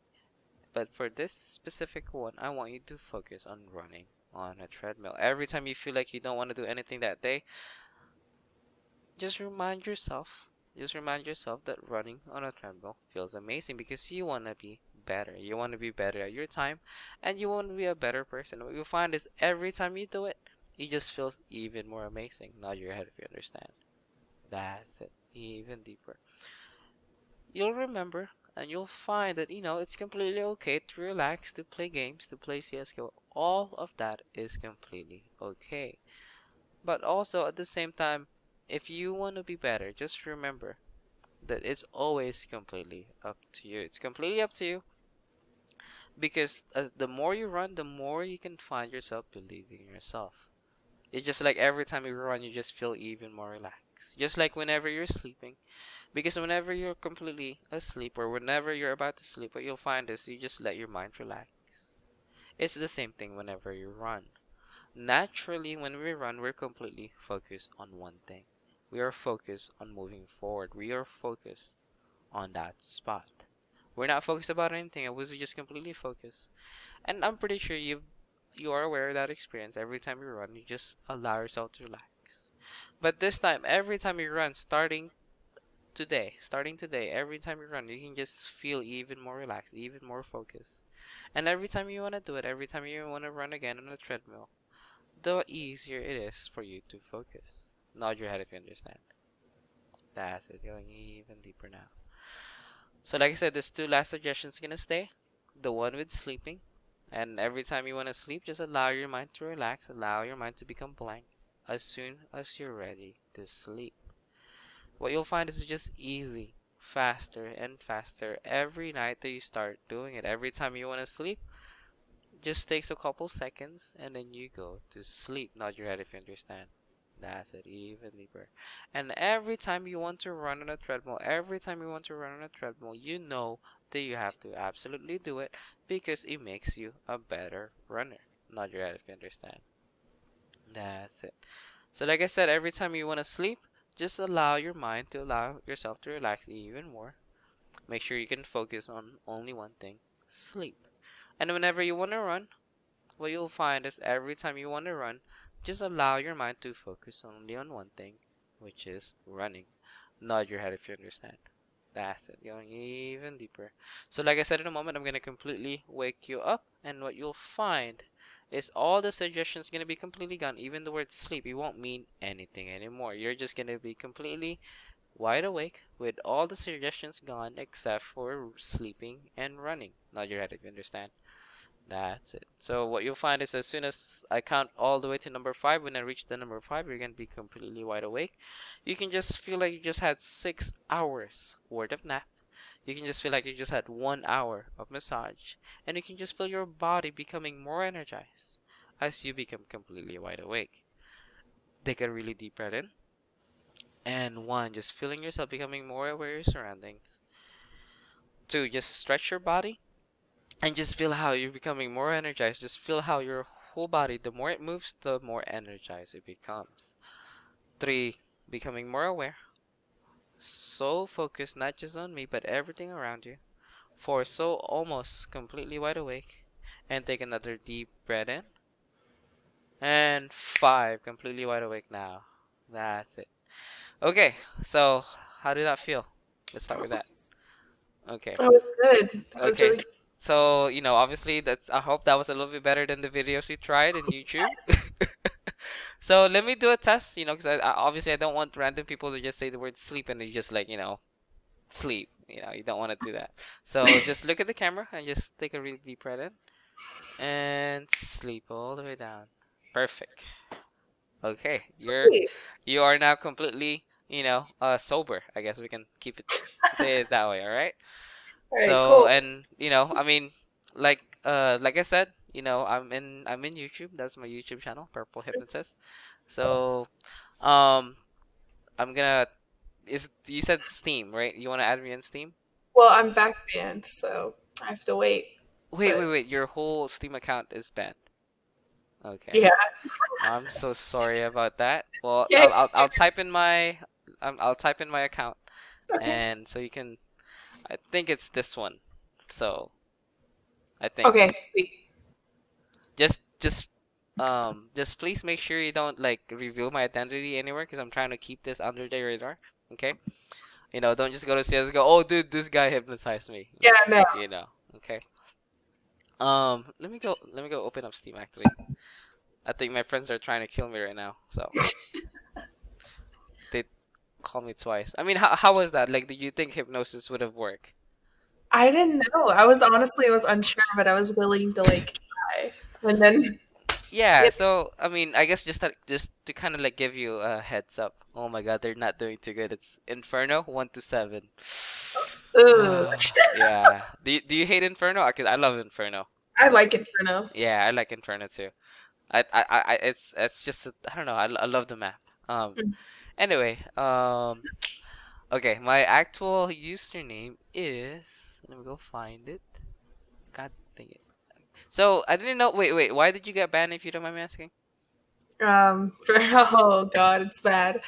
But for this specific one, I want you to focus on running on a treadmill. Every time you feel like you don't want to do anything that day, just remind yourself, that running on a treadmill feels amazing because you want to be better. You want to be better at your time, and you want to be a better person. What you'll find is every time you do it, it just feels even more amazing. Nod your head if you understand. That's it. Even deeper. You'll remember and you'll find that it's completely okay to relax, to play games, to play CSGO. All of that is completely okay. But also at the same time, if you want to be better, just remember that it's always completely up to you. It's completely up to you because as the more you run, the more you can find yourself believing in yourself. It's just like every time you run, you just feel even more relaxed. Just like whenever you're sleeping. Because whenever you're completely asleep or whenever you're about to sleep, what you'll find is you just let your mind relax. It's the same thing whenever you run. Naturally, when we run, we're completely focused on one thing. We are focused on moving forward. We are focused on that spot. We're not focused about anything. I was just completely focused. And I'm pretty sure you are aware of that experience. Every time you run, you just allow yourself to relax. But this time, every time you run, starting today, every time you run, you can just feel even more relaxed, even more focused. And every time you want to do it, every time you want to run again on a treadmill, the easier it is for you to focus. Nod your head if you understand. That's it, going even deeper now. So like I said, there's two last suggestions gonna stay. The one with sleeping. And every time you want to sleep, just allow your mind to relax, allow your mind to become blank as soon as you're ready to sleep. What you'll find is just easy, faster and faster every night that you start doing it. Every time you want to sleep, just takes a couple seconds and then you go to sleep. Nod your head if you understand. That's it, even deeper. And every time you want to run on a treadmill, you know that you have to absolutely do it because it makes you a better runner. Nod your head if you understand. That's it. So like I said, every time you want to sleep, just allow your mind to allow yourself to relax even more. Make sure you can focus on only one thing, sleep. And whenever you want to run, what you'll find is every time you want to run, just allow your mind to focus only on one thing, which is running. Nod your head if you understand. That's it, going even deeper. So like I said, in a moment, I'm going to completely wake you up, and what you'll find is all the suggestions going to be completely gone. Even the word sleep, it won't mean anything anymore. You're just going to be completely wide awake with all the suggestions gone except for sleeping and running. Nod your head if you understand. That's it. So what you'll find is as soon as I count all the way to number 5, when I reach the number 5, you're going to be completely wide awake. You can just feel like you just had 6 hours worth of nap. You can just feel like you just had 1 hour of massage. And you can just feel your body becoming more energized as you become completely wide awake. Take a really deep breath in. And 1, just feeling yourself becoming more aware of your surroundings. 2, just stretch your body. And just feel how you're becoming more energized. Just feel how your whole body, the more it moves, the more energized it becomes. 3, becoming more aware. So focused not just on me, but everything around you. 4, so almost completely wide awake. And take another deep breath in. And 5, completely wide awake now. That's it. Okay, so how did that feel? Let's start with that. Okay. That was good. That was really good. So, you know, obviously I hope that was a little bit better than the videos we tried in YouTube. So let me do a test, you know, because obviously I don't want random people to just say the word sleep and they just like, you know, sleep. You know, you don't want to do that. So just look at the camera and just take a really deep breath in and sleep all the way down. Perfect. Okay, you are now completely, you know, sober. I guess we can say it that way, all right? So cool. and you know, I mean, like I said, you know, I'm in YouTube. That's my YouTube channel, Purple Hypnotist. So I'm gonna you said Steam, right? You want to add me in Steam? Well, I'm back banned, so I have to wait. Wait. Your whole Steam account is banned. Okay. Yeah. I'm so sorry about that. Well, yeah. I'll type in my I'll type in my account, and so you can. I think it's this one. So I think. Okay. Just please make sure you don't like reveal my identity anywhere because I'm trying to keep this under the radar. Okay. You know, don't just go to CSGO. Oh, dude, this guy hypnotized me. Yeah, no. You know. Okay. Let me go open up Steam actually. I think my friends are trying to kill me right now. So they called me twice. I mean, how was that? Like, did you think hypnosis would have worked? I didn't know. I was unsure, but I was willing to like try. And then yeah, so I mean, I guess just to kind of like give you a heads up. Oh my God, they're not doing too good. It's Inferno 1 to 7. Yeah. Do you hate Inferno? Cause I love Inferno. I like Inferno. Yeah, I like Inferno too. It's just I don't know. I love the map. Anyway, okay, my actual username is. Let me go find it. God dang it. So I didn't know. Wait. Why did you get banned? If you don't mind me asking. Oh God, it's bad.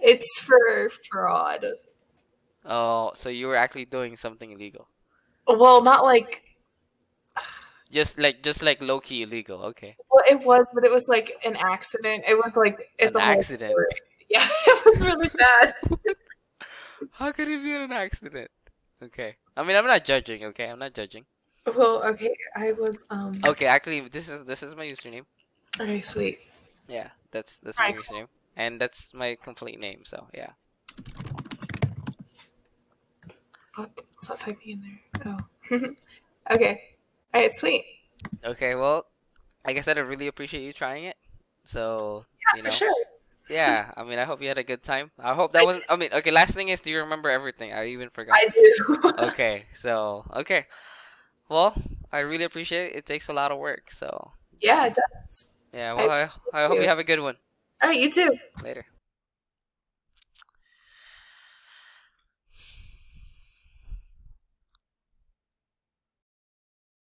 It's for fraud. Oh, so you were actually doing something illegal? Well, not like. Just like low key illegal. Okay. Well, it was, but it was like an accident. It was like an accident. Yeah, it was really bad. How could it be an accident? Okay. I mean, I'm not judging. Okay, I'm not judging. Well, okay, I was Okay, actually, this is my username. Okay, sweet. Yeah, that's my username, and that's my complete name. So yeah. Fuck, stop typing in there. Oh. Okay. All right, sweet. Okay, well, like I said, I really appreciate you trying it. So yeah, you know. For sure. Yeah, I mean, I hope you had a good time. I hope that wasn't. I mean, okay. Last thing is, do you remember everything? I even forgot. I do. Okay, so okay. Well, I really appreciate it. It takes a lot of work, so. Yeah, it does. Yeah, well, I hope you have a good one. All right, you too. Later.